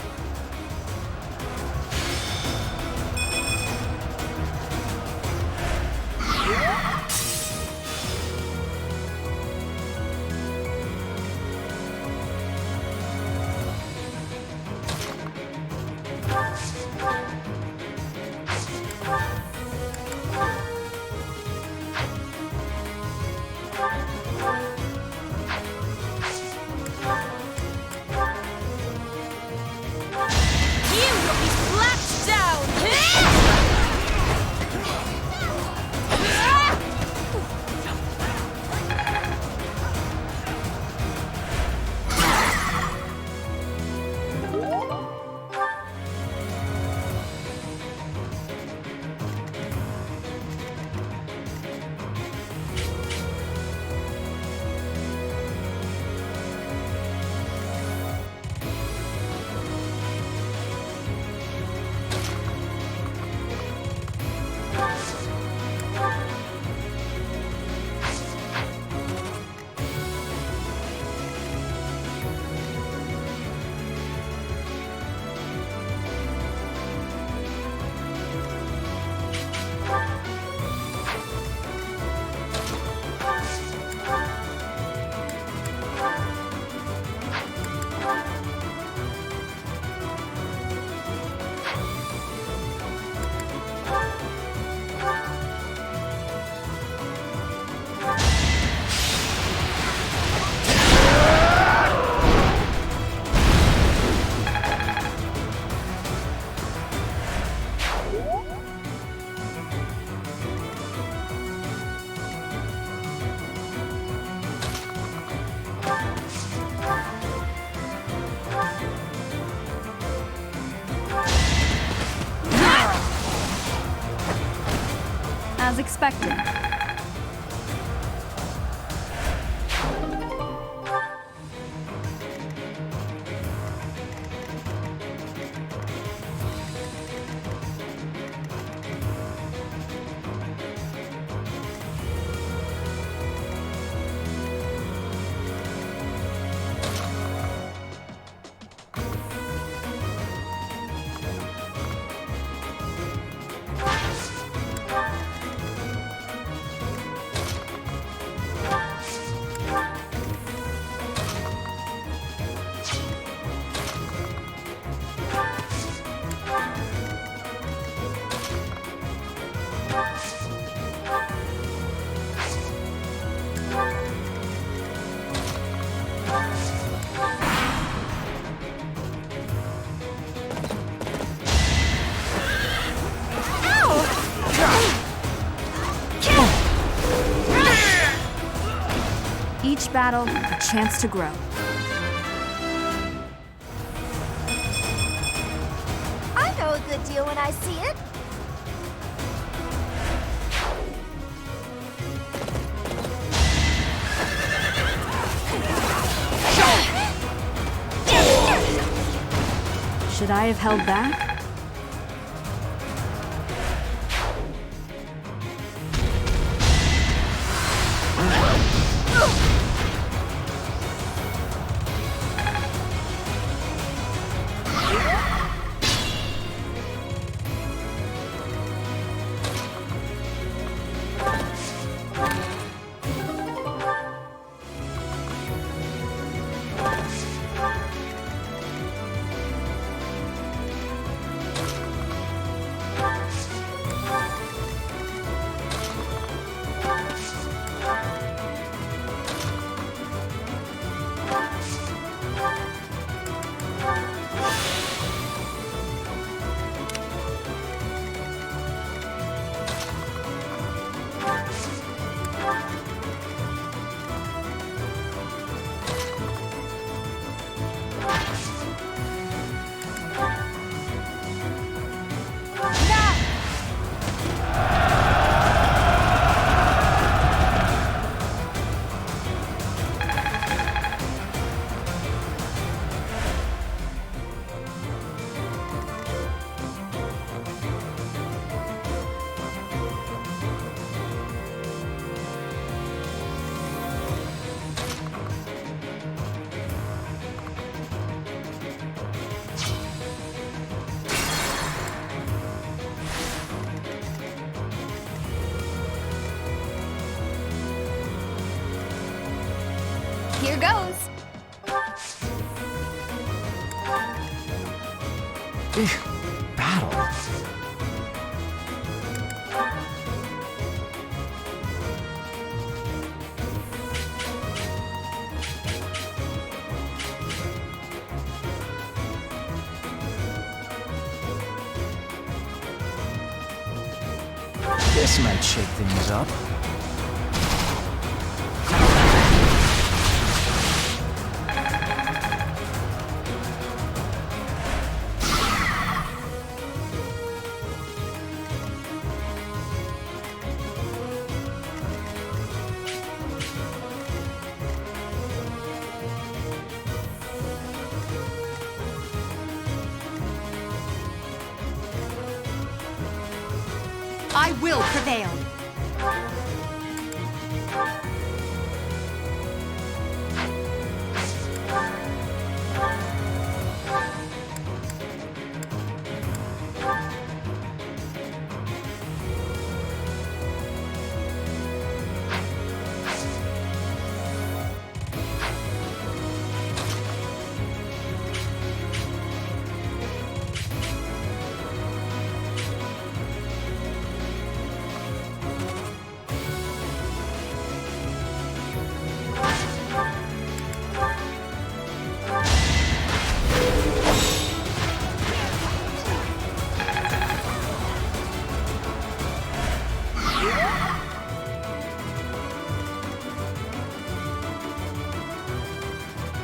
As expected. Each battle, a chance to grow. I know a good deal when I see it. Should I have held back? Here goes. Battle. This might shake things up. I will prevail.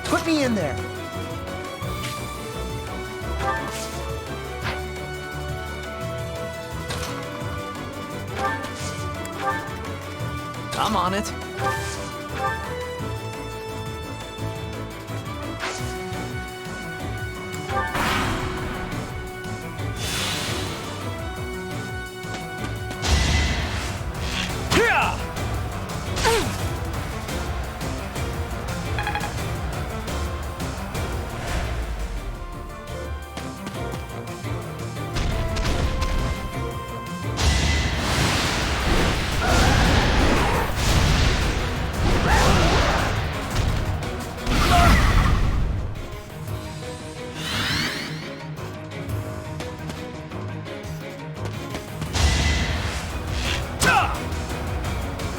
Put me in there. I'm on it.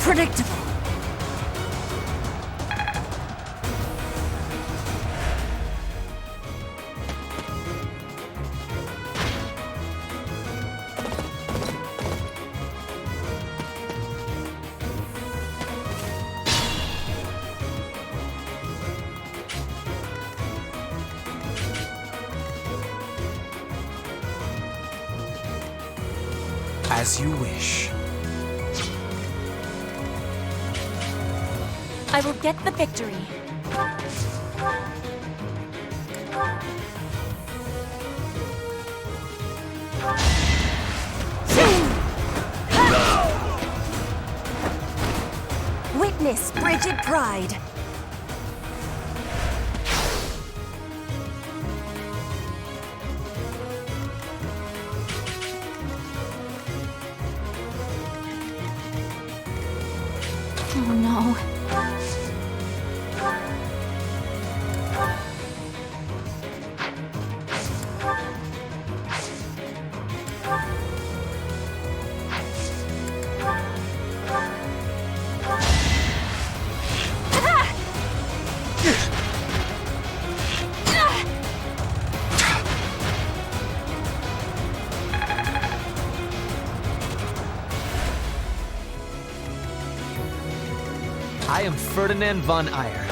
Predictable. As you wish. I will get the victory. Witness frigid pride. Oh no. I am Ferdinand von Eyre.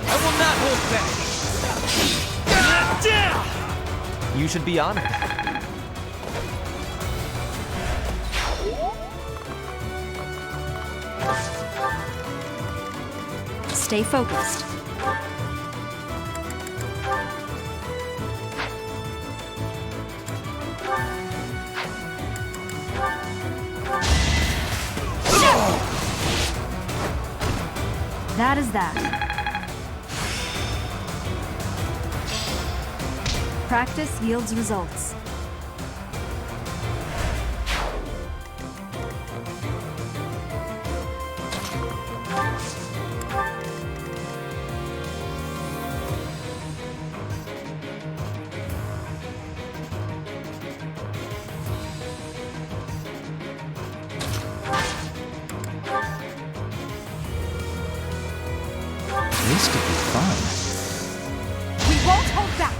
I will not hold back. You should be honored. Stay focused. That is that. Practice yields results. This could be fun. We won't hold back!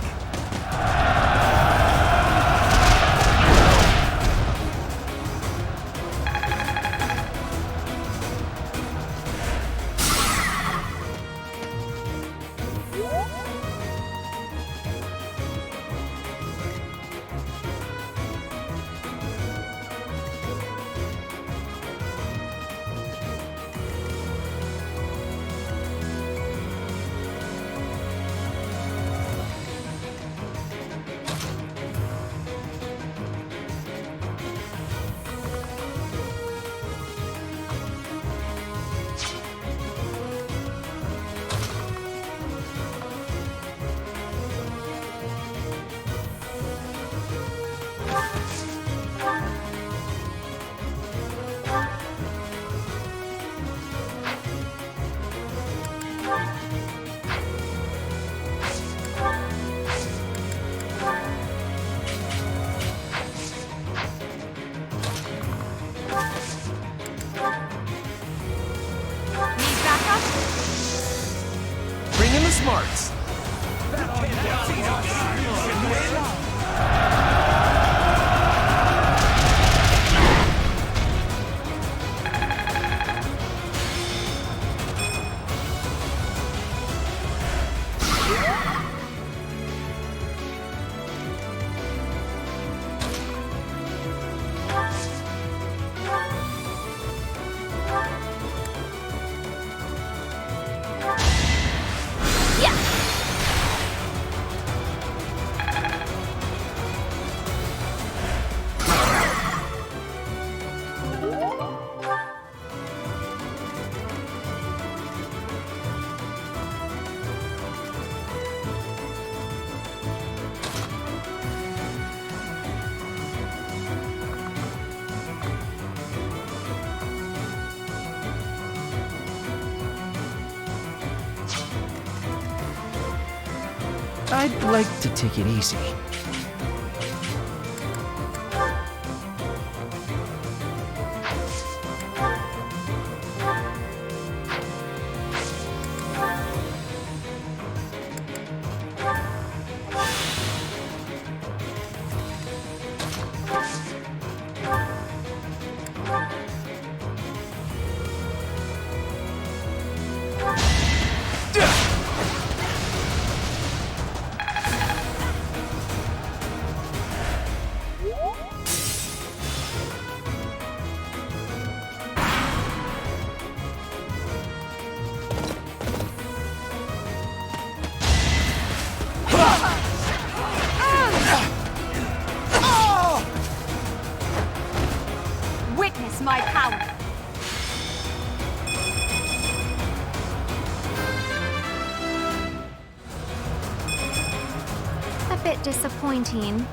Bring in the smarts. I'd like to take it easy. Witness my power. A bit disappointing.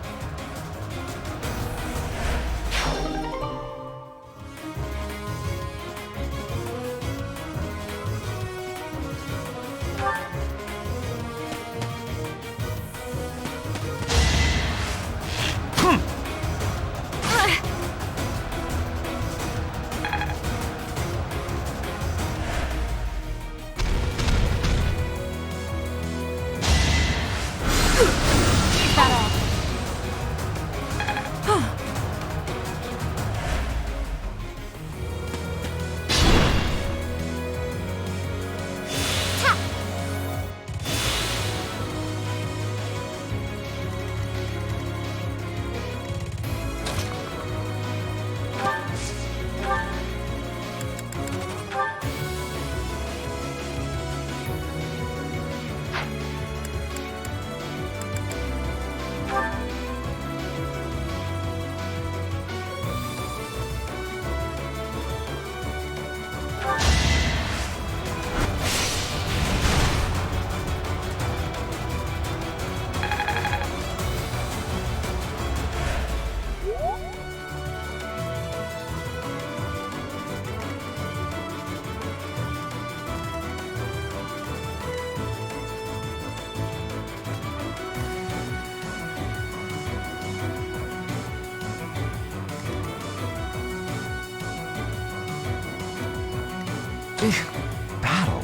Battle?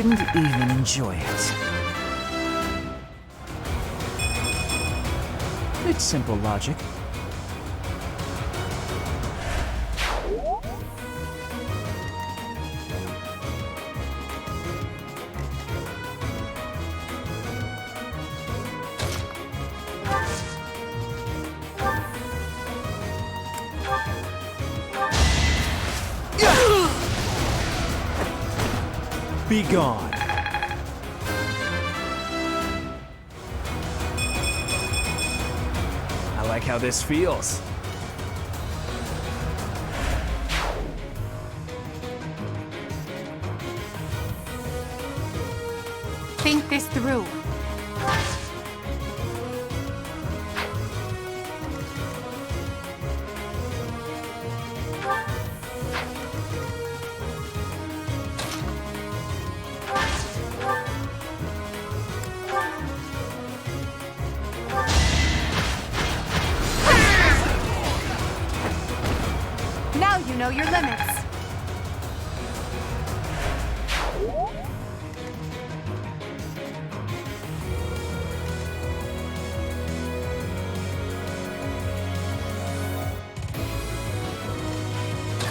didn't even enjoy it. It's simple logic. Be gone. I like how this feels. Think this through. Now you know your limits.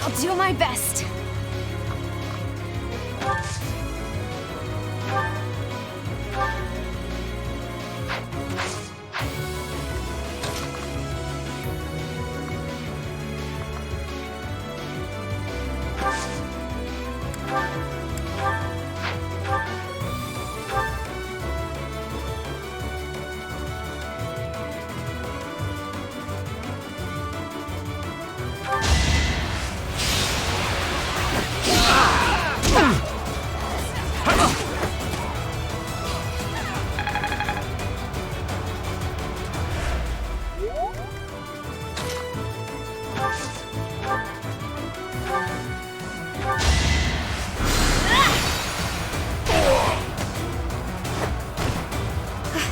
I'll do my best.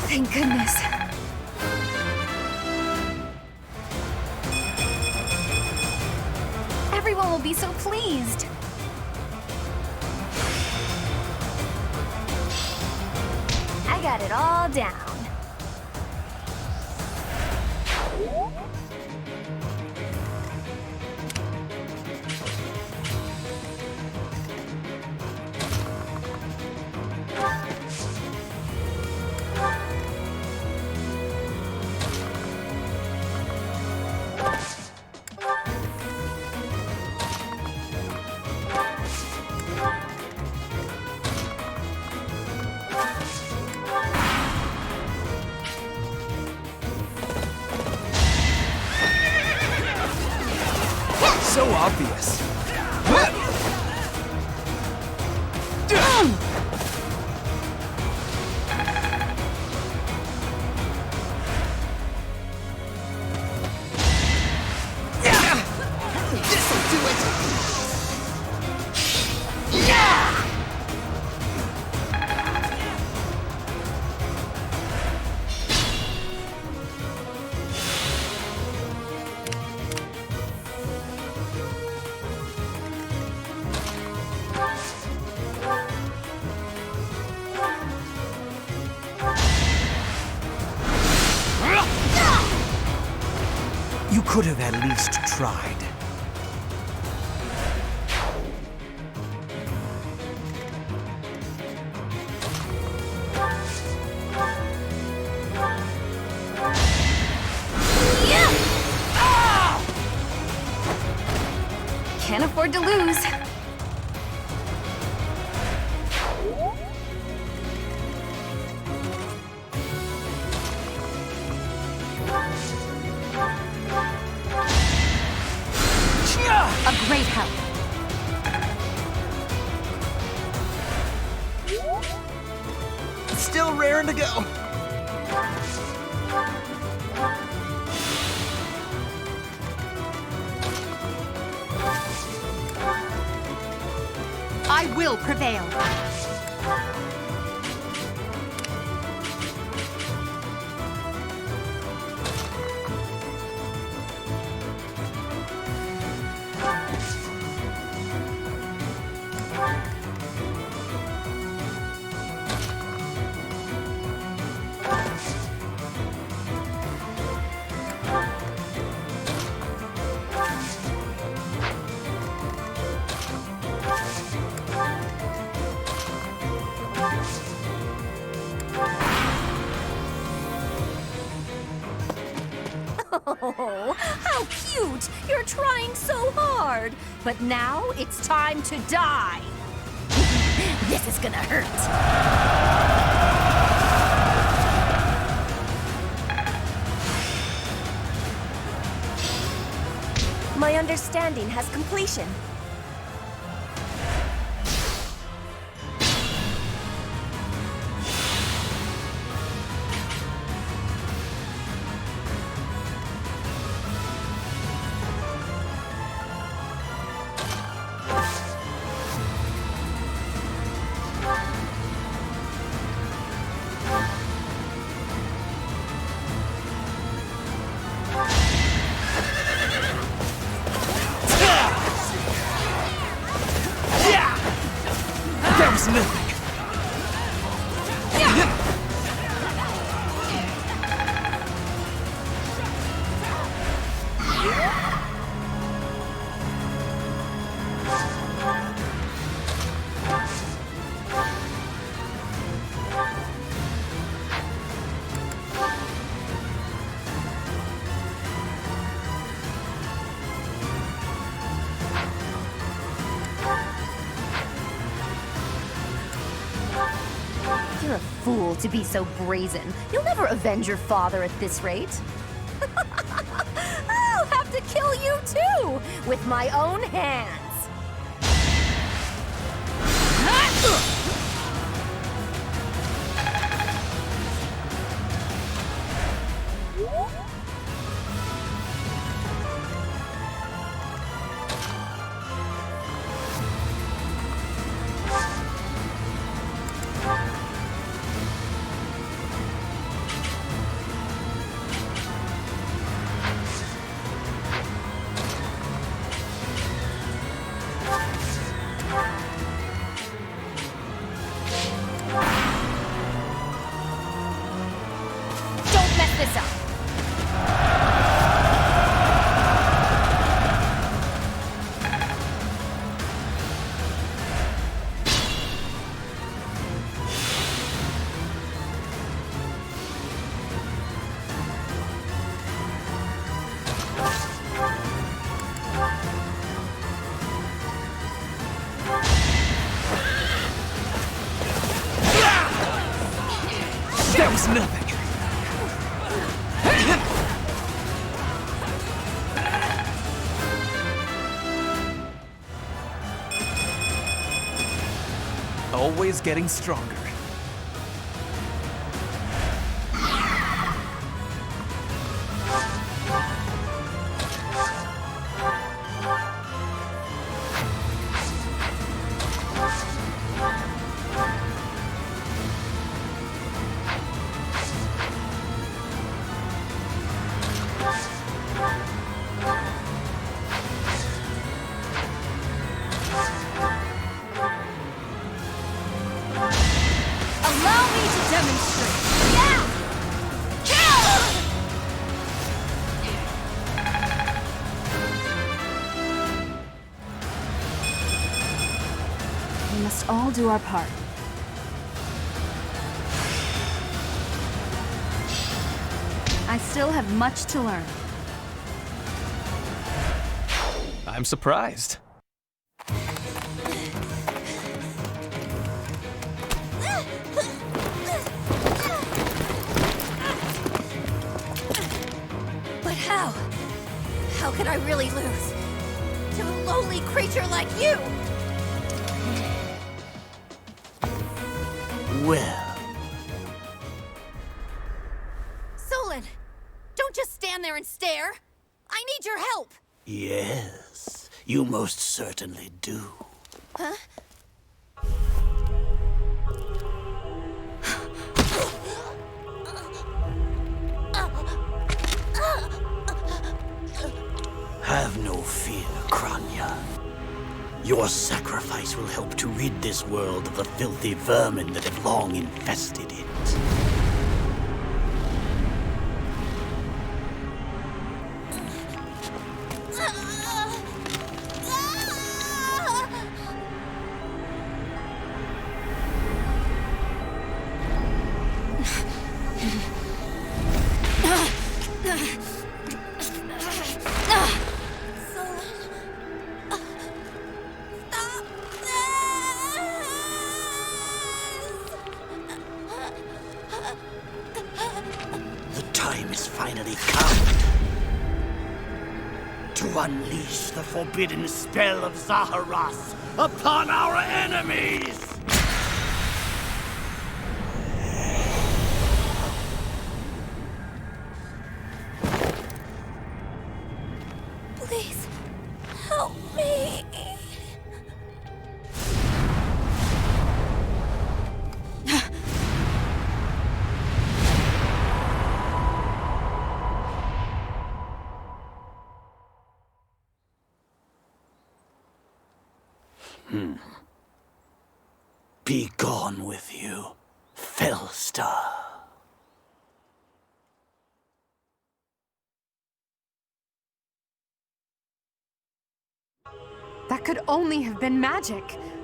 Thank goodness. Everyone will be so pleased. I got it all down. So obvious. You could have at least tried. Can't afford to lose. A great help. Still raring to go. I will prevail. Oh, how cute! You're trying so hard! But now it's time to die! This is gonna hurt! My understanding has completion. That was nothing. You're a fool to be so brazen. You'll never avenge your father at this rate. I'll have to kill you too! With my own hands! Don't mess this up! That was nothing. Always getting stronger. Allow me to demonstrate! Yeah! We must all do our part. I still have much to learn. I'm surprised. But how? How could I really lose? To a lowly creature like you! Well, Solon! Don't just stand there and stare! I need your help! yes, you most certainly do. Huh? Have no fear, Kranya. Your sacrifice will help to rid this world of the filthy vermin that have long infested it. to unleash the forbidden spell of Zaharas upon our enemies! Please, help me. Be gone with you, Fellstar. That could only have been magic.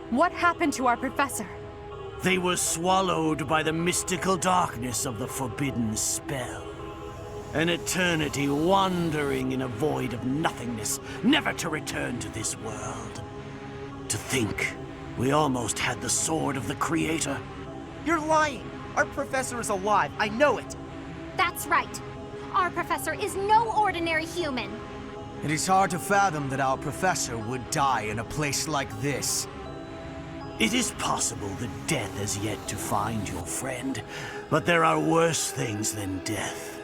What happened to our professor? They were swallowed by the mystical darkness of the forbidden spell. An eternity wandering in a void of nothingness, never to return to this world. To think, we almost had the sword of the Creator. You're lying! Our professor is alive, I know it! That's right. Our professor is no ordinary human. It is hard to fathom that our professor would die in a place like this. It is possible that death has yet to find your friend, but there are worse things than death.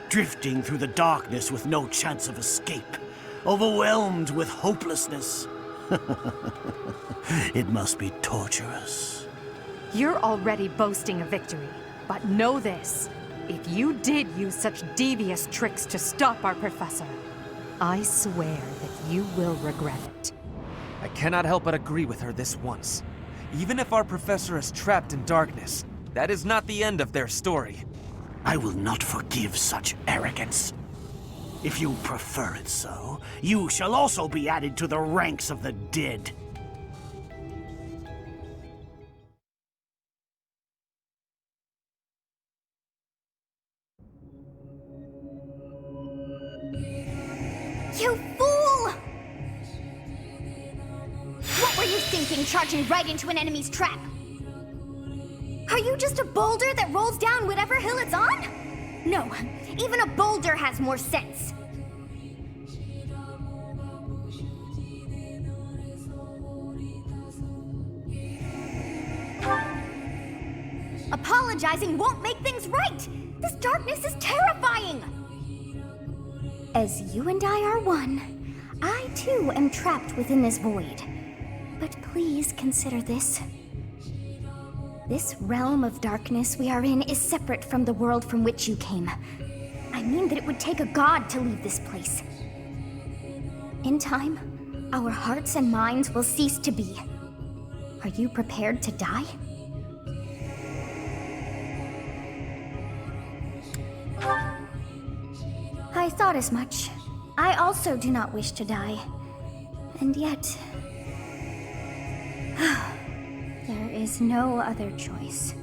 Drifting through the darkness with no chance of escape, overwhelmed with hopelessness. It must be torturous. You're already boasting a victory, but know this. If you did use such devious tricks to stop our professor, I swear that you will regret it. I cannot help but agree with her this once. Even if our professor is trapped in darkness, that is not the end of their story. I will not forgive such arrogance. If you prefer it so, you shall also be added to the ranks of the dead. You fool! What were you thinking, charging right into an enemy's trap? Are you just a boulder that rolls down whatever hill it's on? No, even a boulder has more sense. Apologizing won't make things right! This darkness is terrifying! As you and I are one, I too am trapped within this void. But please consider this. This realm of darkness we are in is separate from the world from which you came. I mean that it would take a god to leave this place. In time, our hearts and minds will cease to be. Are you prepared to die? I thought as much. I also do not wish to die. And yet... there is no other choice.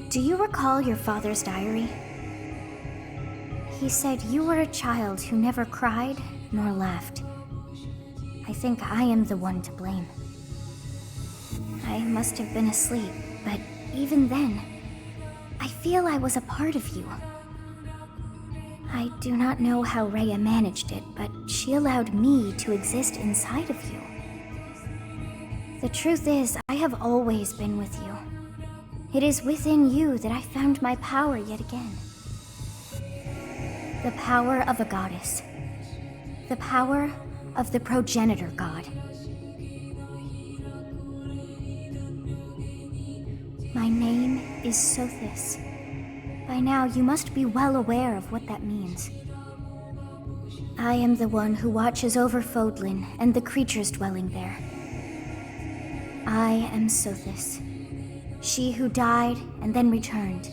Do you recall your father's diary? He said you were a child who never cried nor laughed. I think I am the one to blame. I must have been asleep, but even then, I feel I was a part of you. I do not know how Rhea managed it, but she allowed me to exist inside of you. The truth is, I have always been with you. It is within you that I found my power yet again. The power of a goddess. The power of the progenitor god. My name is Sothis. By now, you must be well aware of what that means. I am the one who watches over Fodlan and the creatures dwelling there. I am Sothis, she who died and then returned.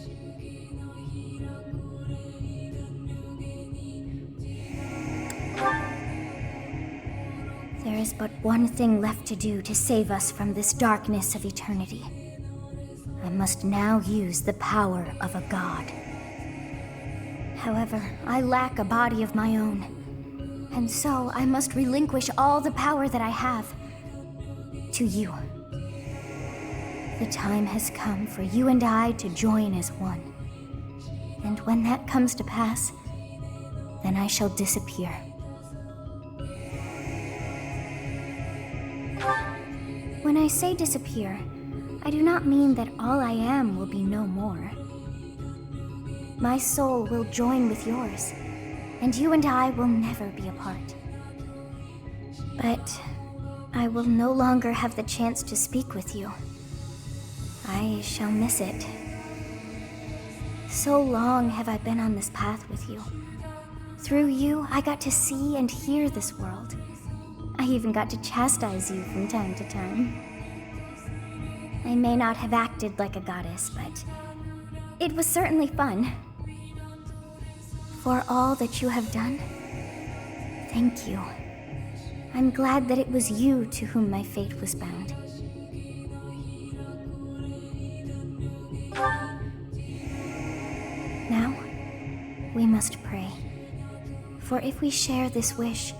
There is but one thing left to do to save us from this darkness of eternity. I must now use the power of a god. However, I lack a body of my own, and so I must relinquish all the power that I have to you. The time has come for you and I to join as one. And when that comes to pass, then I shall disappear. When I say disappear, I do not mean that all I am will be no more. My soul will join with yours, and you and I will never be apart. But I will no longer have the chance to speak with you. I shall miss it. So long have I been on this path with you. Through you, I got to see and hear this world. I even got to chastise you from time to time. I may not have acted like a goddess, but it was certainly fun. For all that you have done, thank you. I'm glad that it was you to whom my fate was bound. Now, we must pray. For if we share this wish,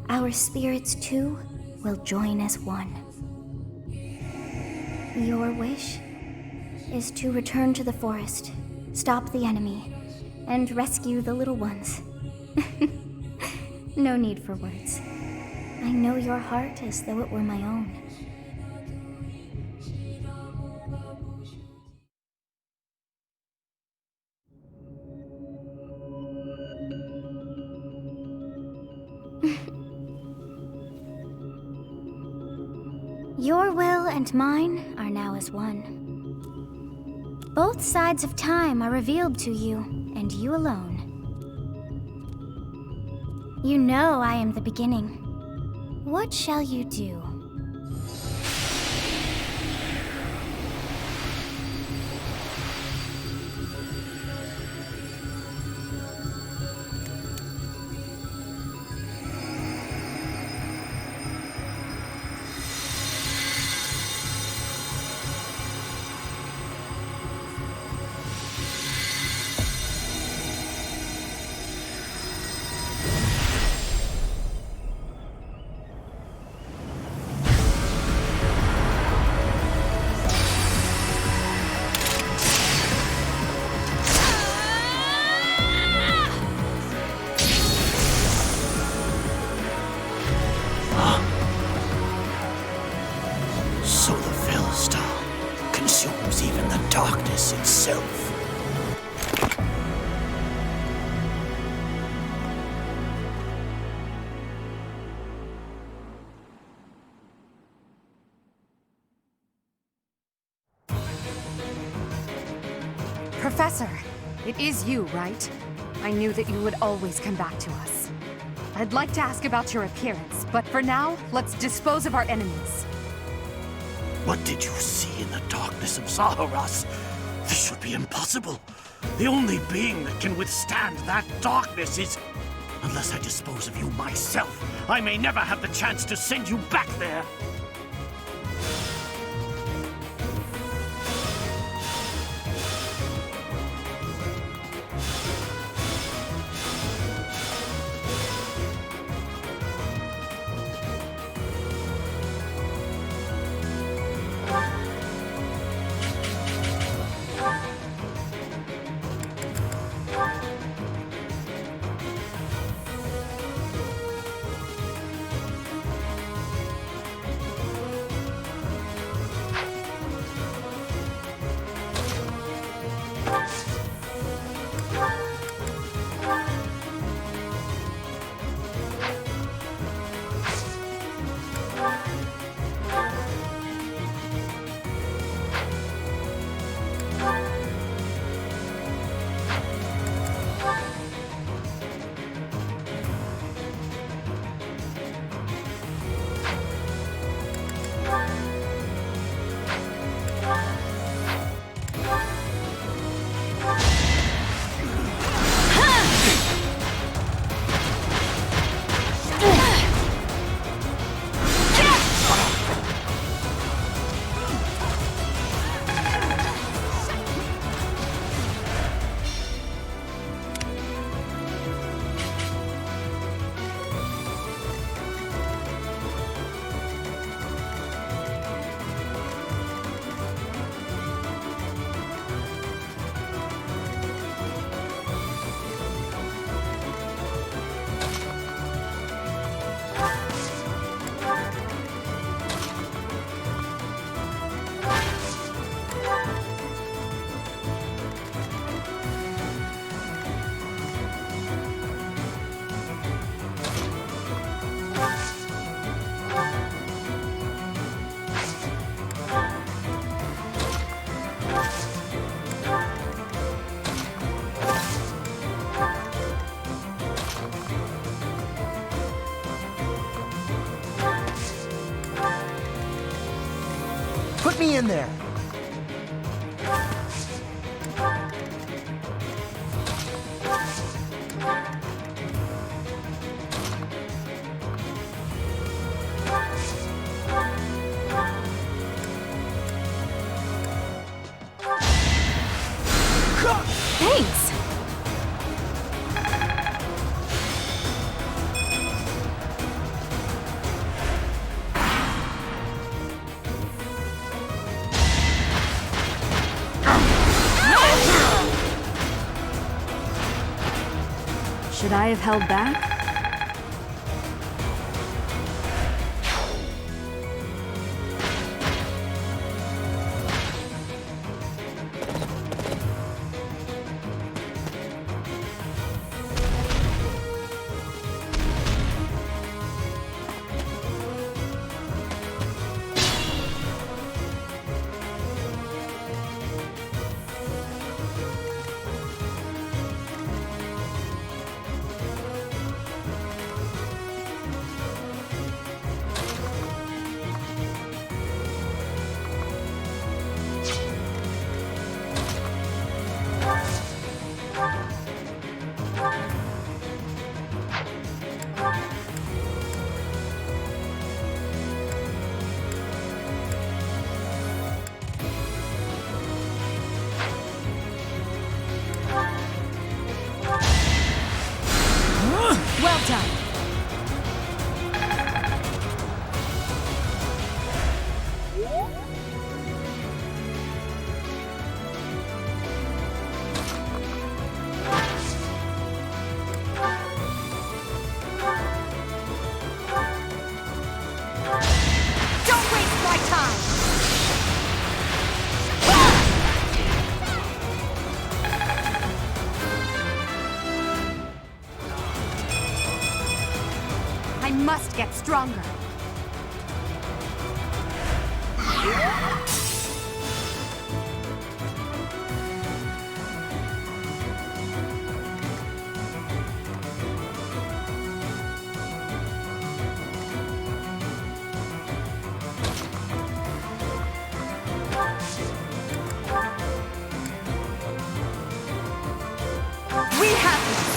our spirits too will join as one. Your wish is to return to the forest, stop the enemy, and rescue the little ones. No need for words. I know your heart as though it were my own. Your will and mine are now as one. Both sides of time are revealed to you, and you alone. You know I am the beginning. What shall you do? So the Fellstar consumes even the darkness itself. Professor, it is you, right? I knew that you would always come back to us. I'd like to ask about your appearance, but for now, let's dispose of our enemies. What did you see in the darkness of Zaharas? This should be impossible. The only being that can withstand that darkness is... Unless I dispose of you myself, I may never have the chance to send you back there. Let me in there! Thanks! Should I have held back? Well done. Don't waste my time! I must get stronger. We have this!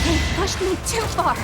They pushed me too far!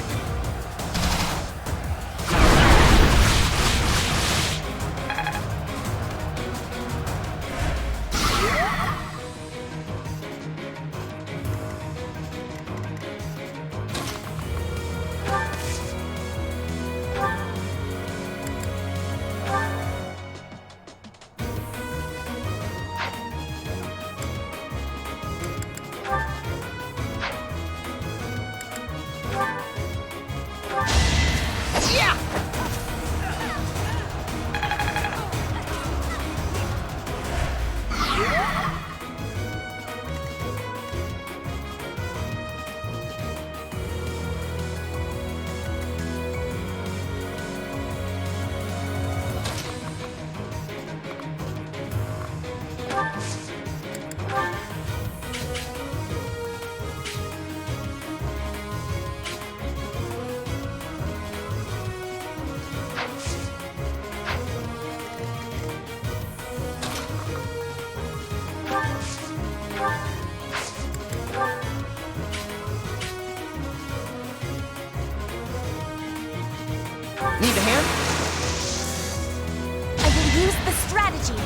Need a hand? I will use the strategy.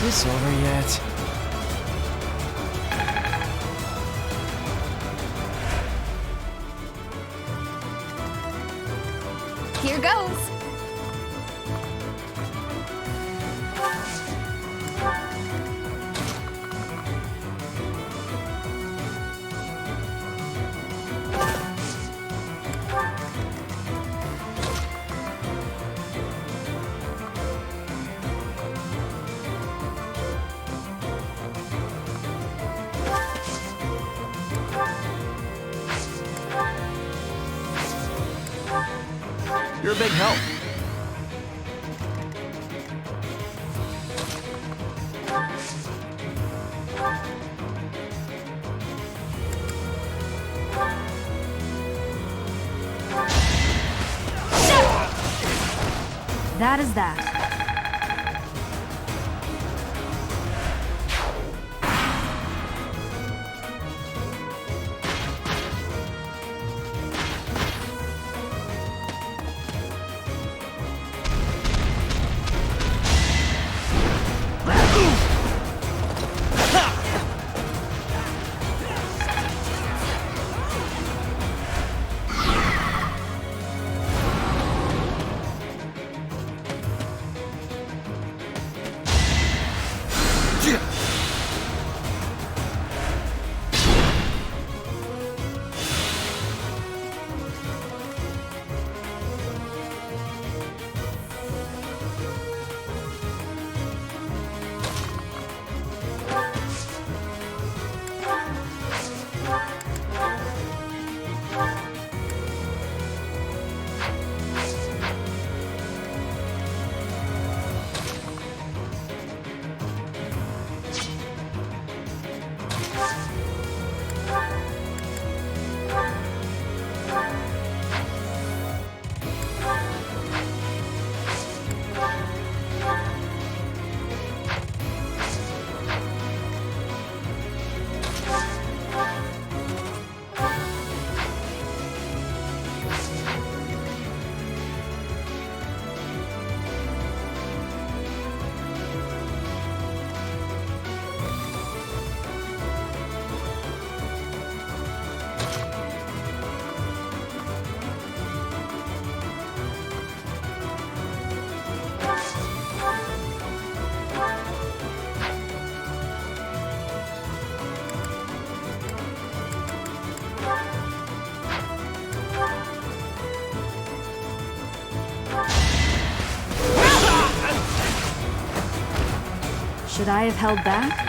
Is this over yet? Here goes! You're a big help. That is that. Should I have held back?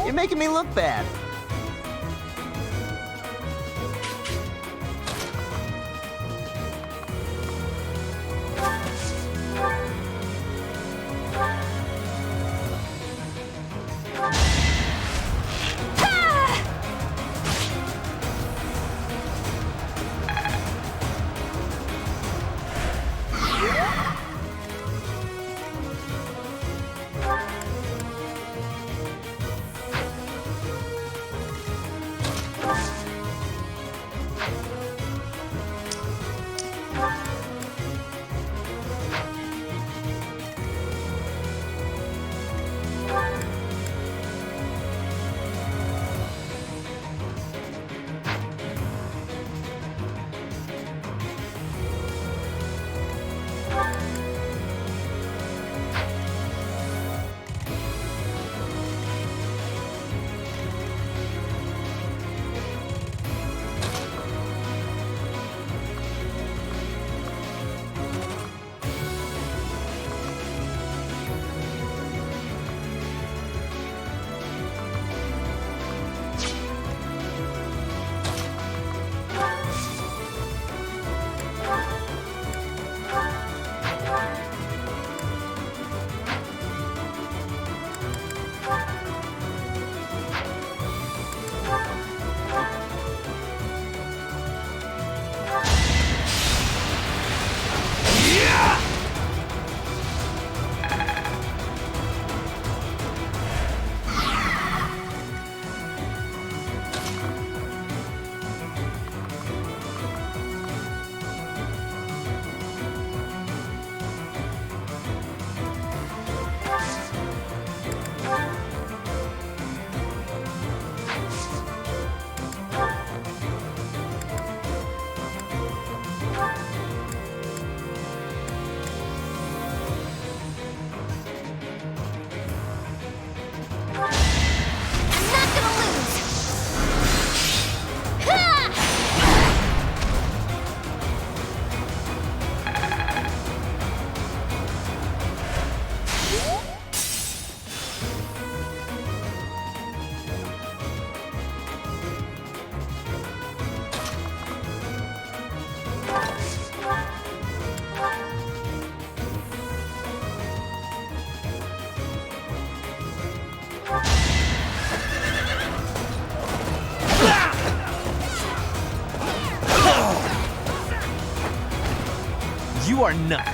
You're making me look bad. You are nothing.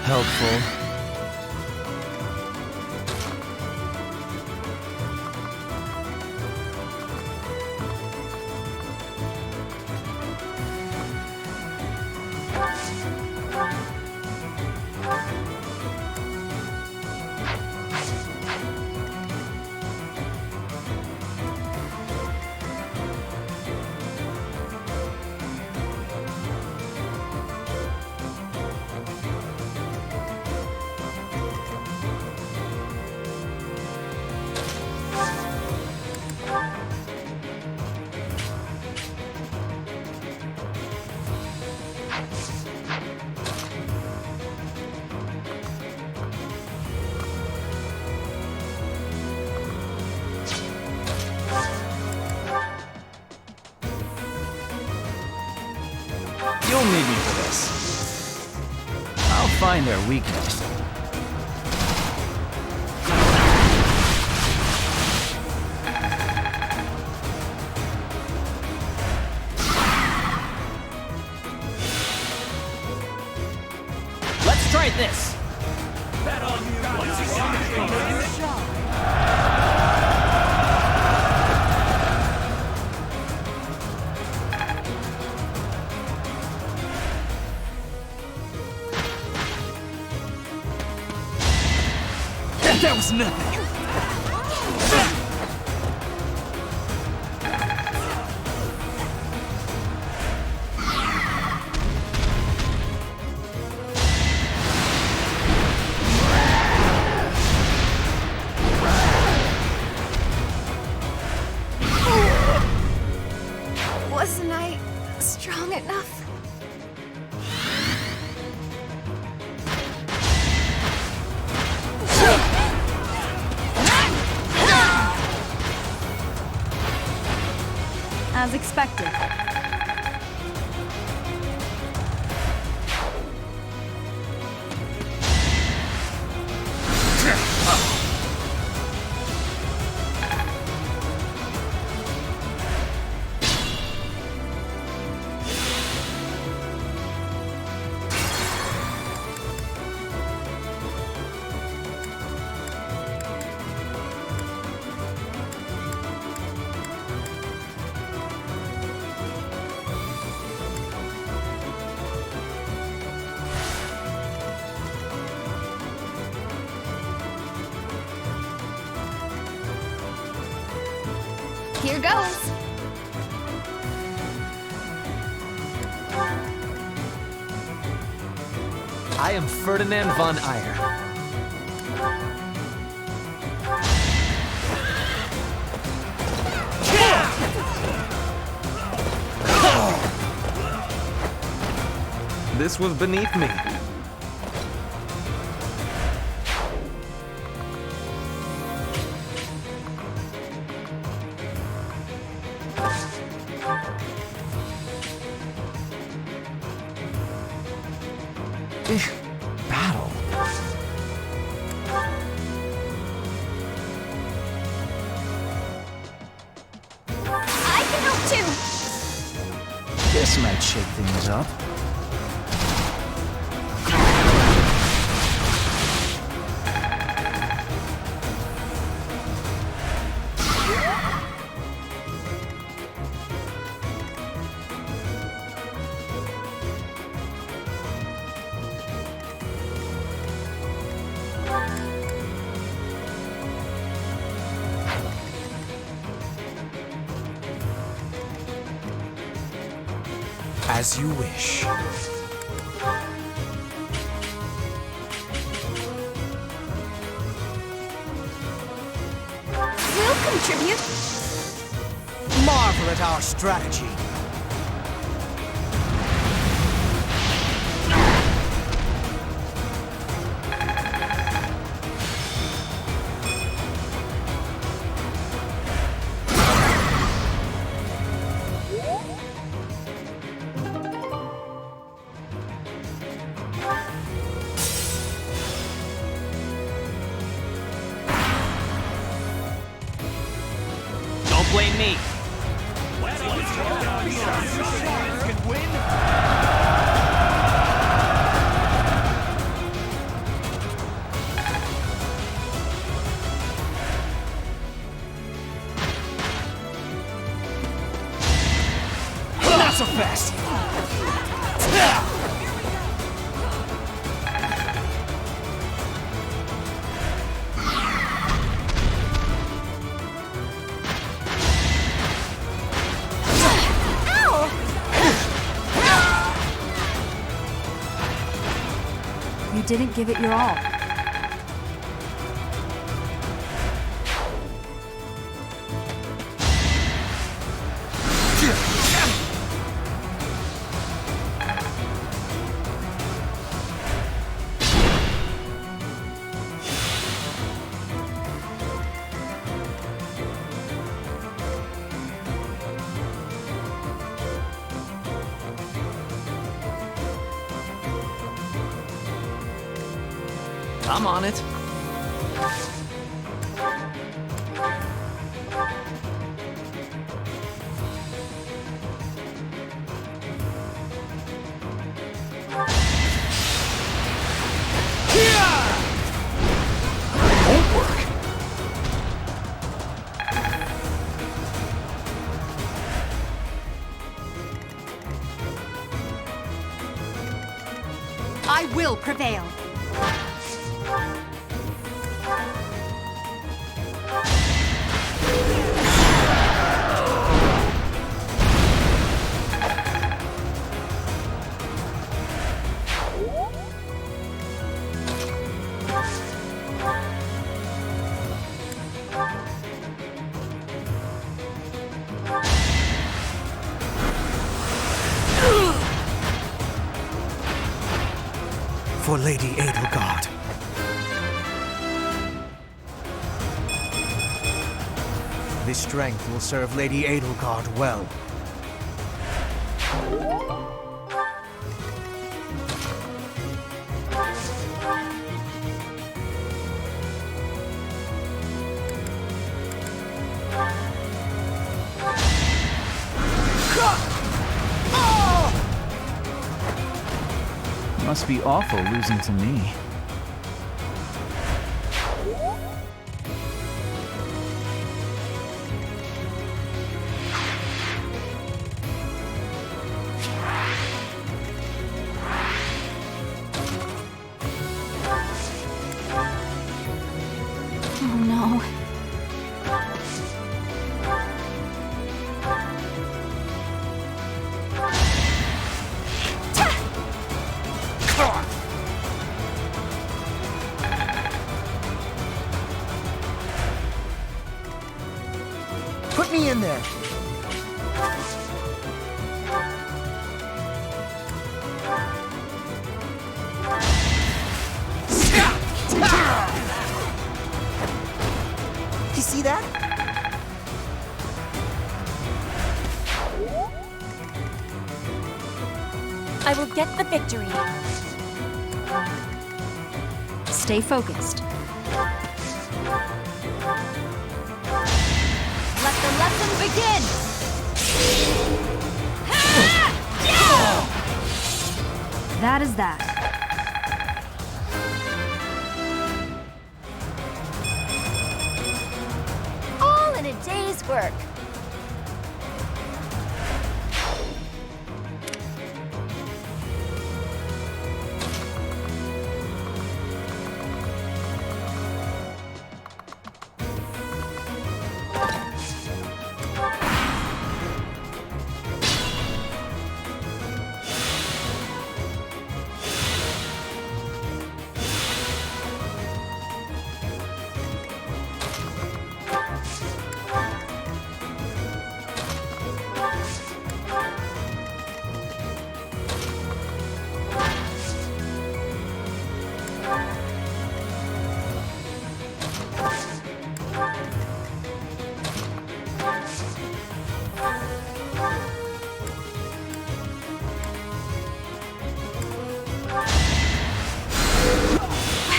Helpful. You'll need me for this. I'll find their weakness. Let's try this. That was nothing. Wasn't I strong enough? As expected. Here goes. I am Ferdinand von Ayer. This was beneath me. This might shake things up. As you wish. We'll contribute. Marvel at our strategy. Don't blame me. Not so fast! You didn't give it your all. I'm on it. Won't work. I will prevail. For Lady Edelgard. This strength will serve Lady Edelgard well. Must be awful losing to me. Oh no. Put me in there. You see that? I will get the victory. Stay focused. Let the lesson begin! that is that. All in a day's work.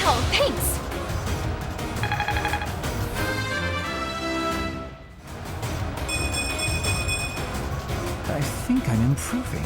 Wow, thanks! I think I'm improving.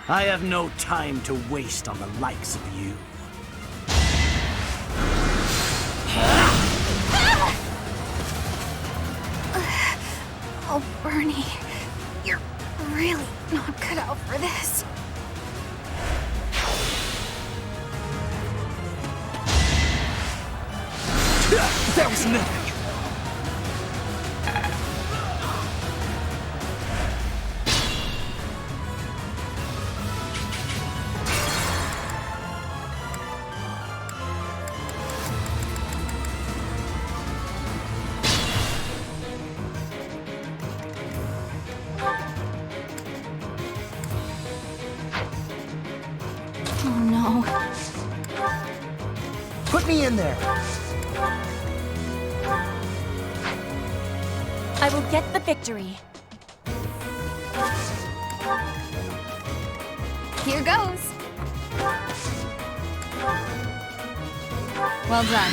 I have no time to waste on the likes of you. Oh, Bernie, you're really not cut out for this. in there. I will get the victory. Here goes. Well done.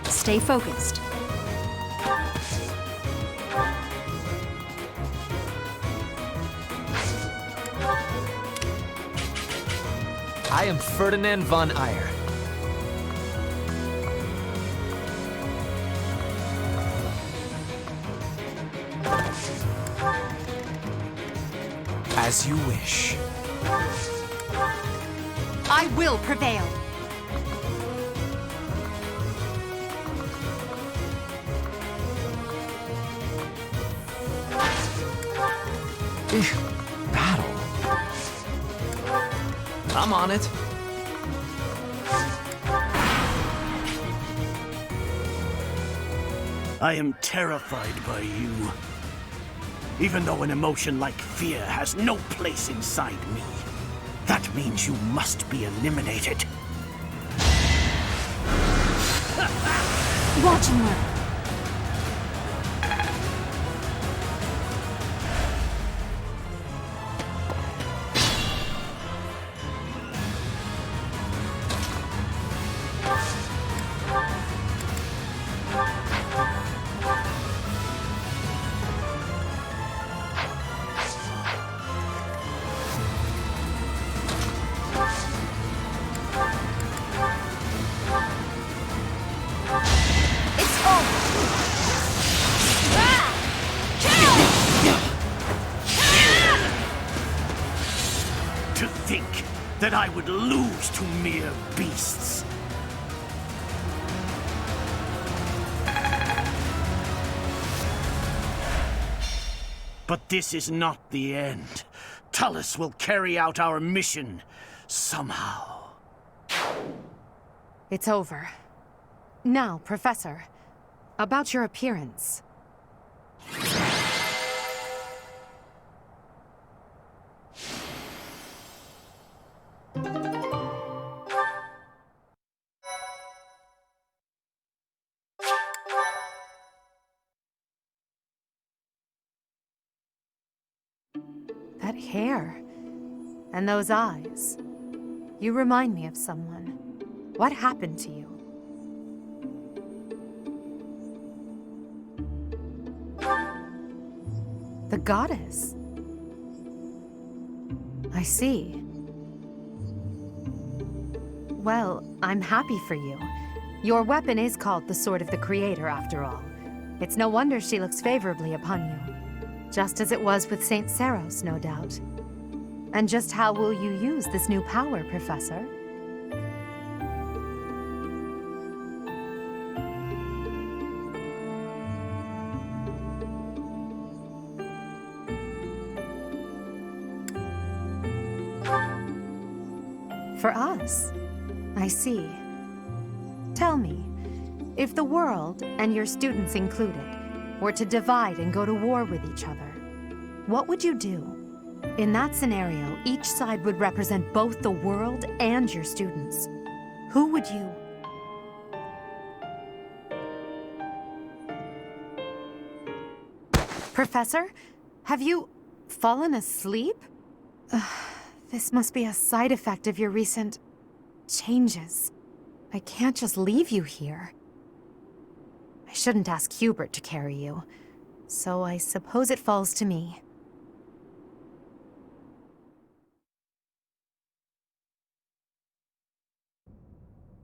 Stay focused. I am Ferdinand von Ayer. As you wish. I will prevail. Battle. I'm on it. I am terrified by you. Even though an emotion like fear has no place inside me, that means you must be eliminated. Watch and learn. To think that I would lose to mere beasts. But this is not the end. Tullus will carry out our mission somehow. It's over. Now, Professor, about your appearance. That hair. And those eyes. You remind me of someone. What happened to you? The goddess. I see. Well, I'm happy for you. Your weapon is called the Sword of the Creator, after all. It's no wonder she looks favorably upon you. Just as it was with Saint Saros, no doubt. And just how will you use this new power, Professor? For us? I see. Tell me, if the world, and your students included, were to divide and go to war with each other, what would you do? In that scenario, each side would represent both the world and your students. Who would you... Professor, have you fallen asleep? This must be a side effect of your recent changes. I can't just leave you here. I shouldn't ask Hubert to carry you, so I suppose it falls to me.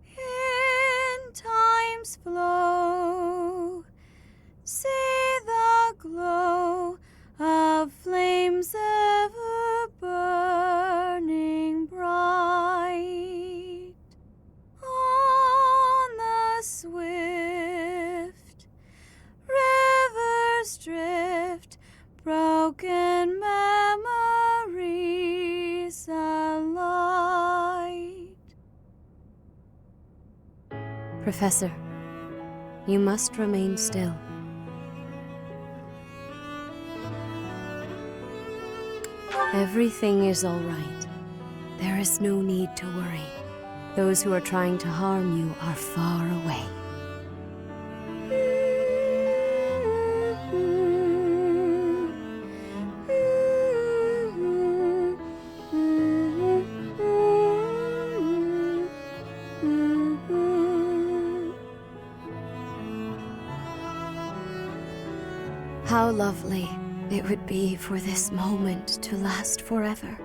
In time's flow, see the glow of flames ever burning bright on the swift rivers drift, broken memories alight. Professor, you must remain still. Everything is all right. There is no need to worry. Those who are trying to harm you are far away. How lovely it would be for this moment to last forever.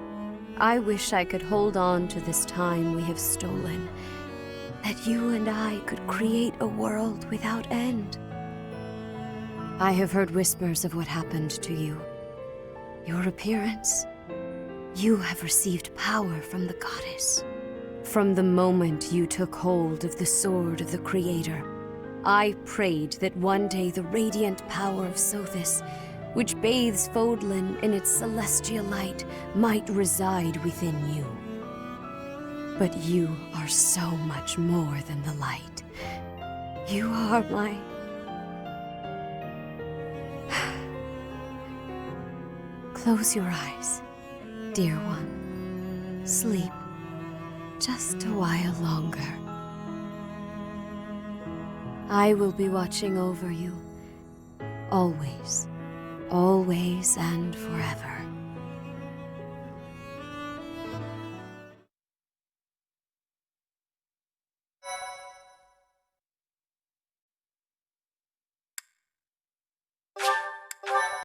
I wish I could hold on to this time we have stolen, that you and I could create a world without end. I have heard whispers of what happened to you. Your appearance. You have received power from the goddess. From the moment you took hold of the sword of the Creator, I prayed that one day the radiant power of Sothis, which bathes Fodlan in its celestial light, might reside within you. But you are so much more than the light. You are my... Close your eyes, dear one. Sleep just a while longer. I will be watching over you, always, always and forever.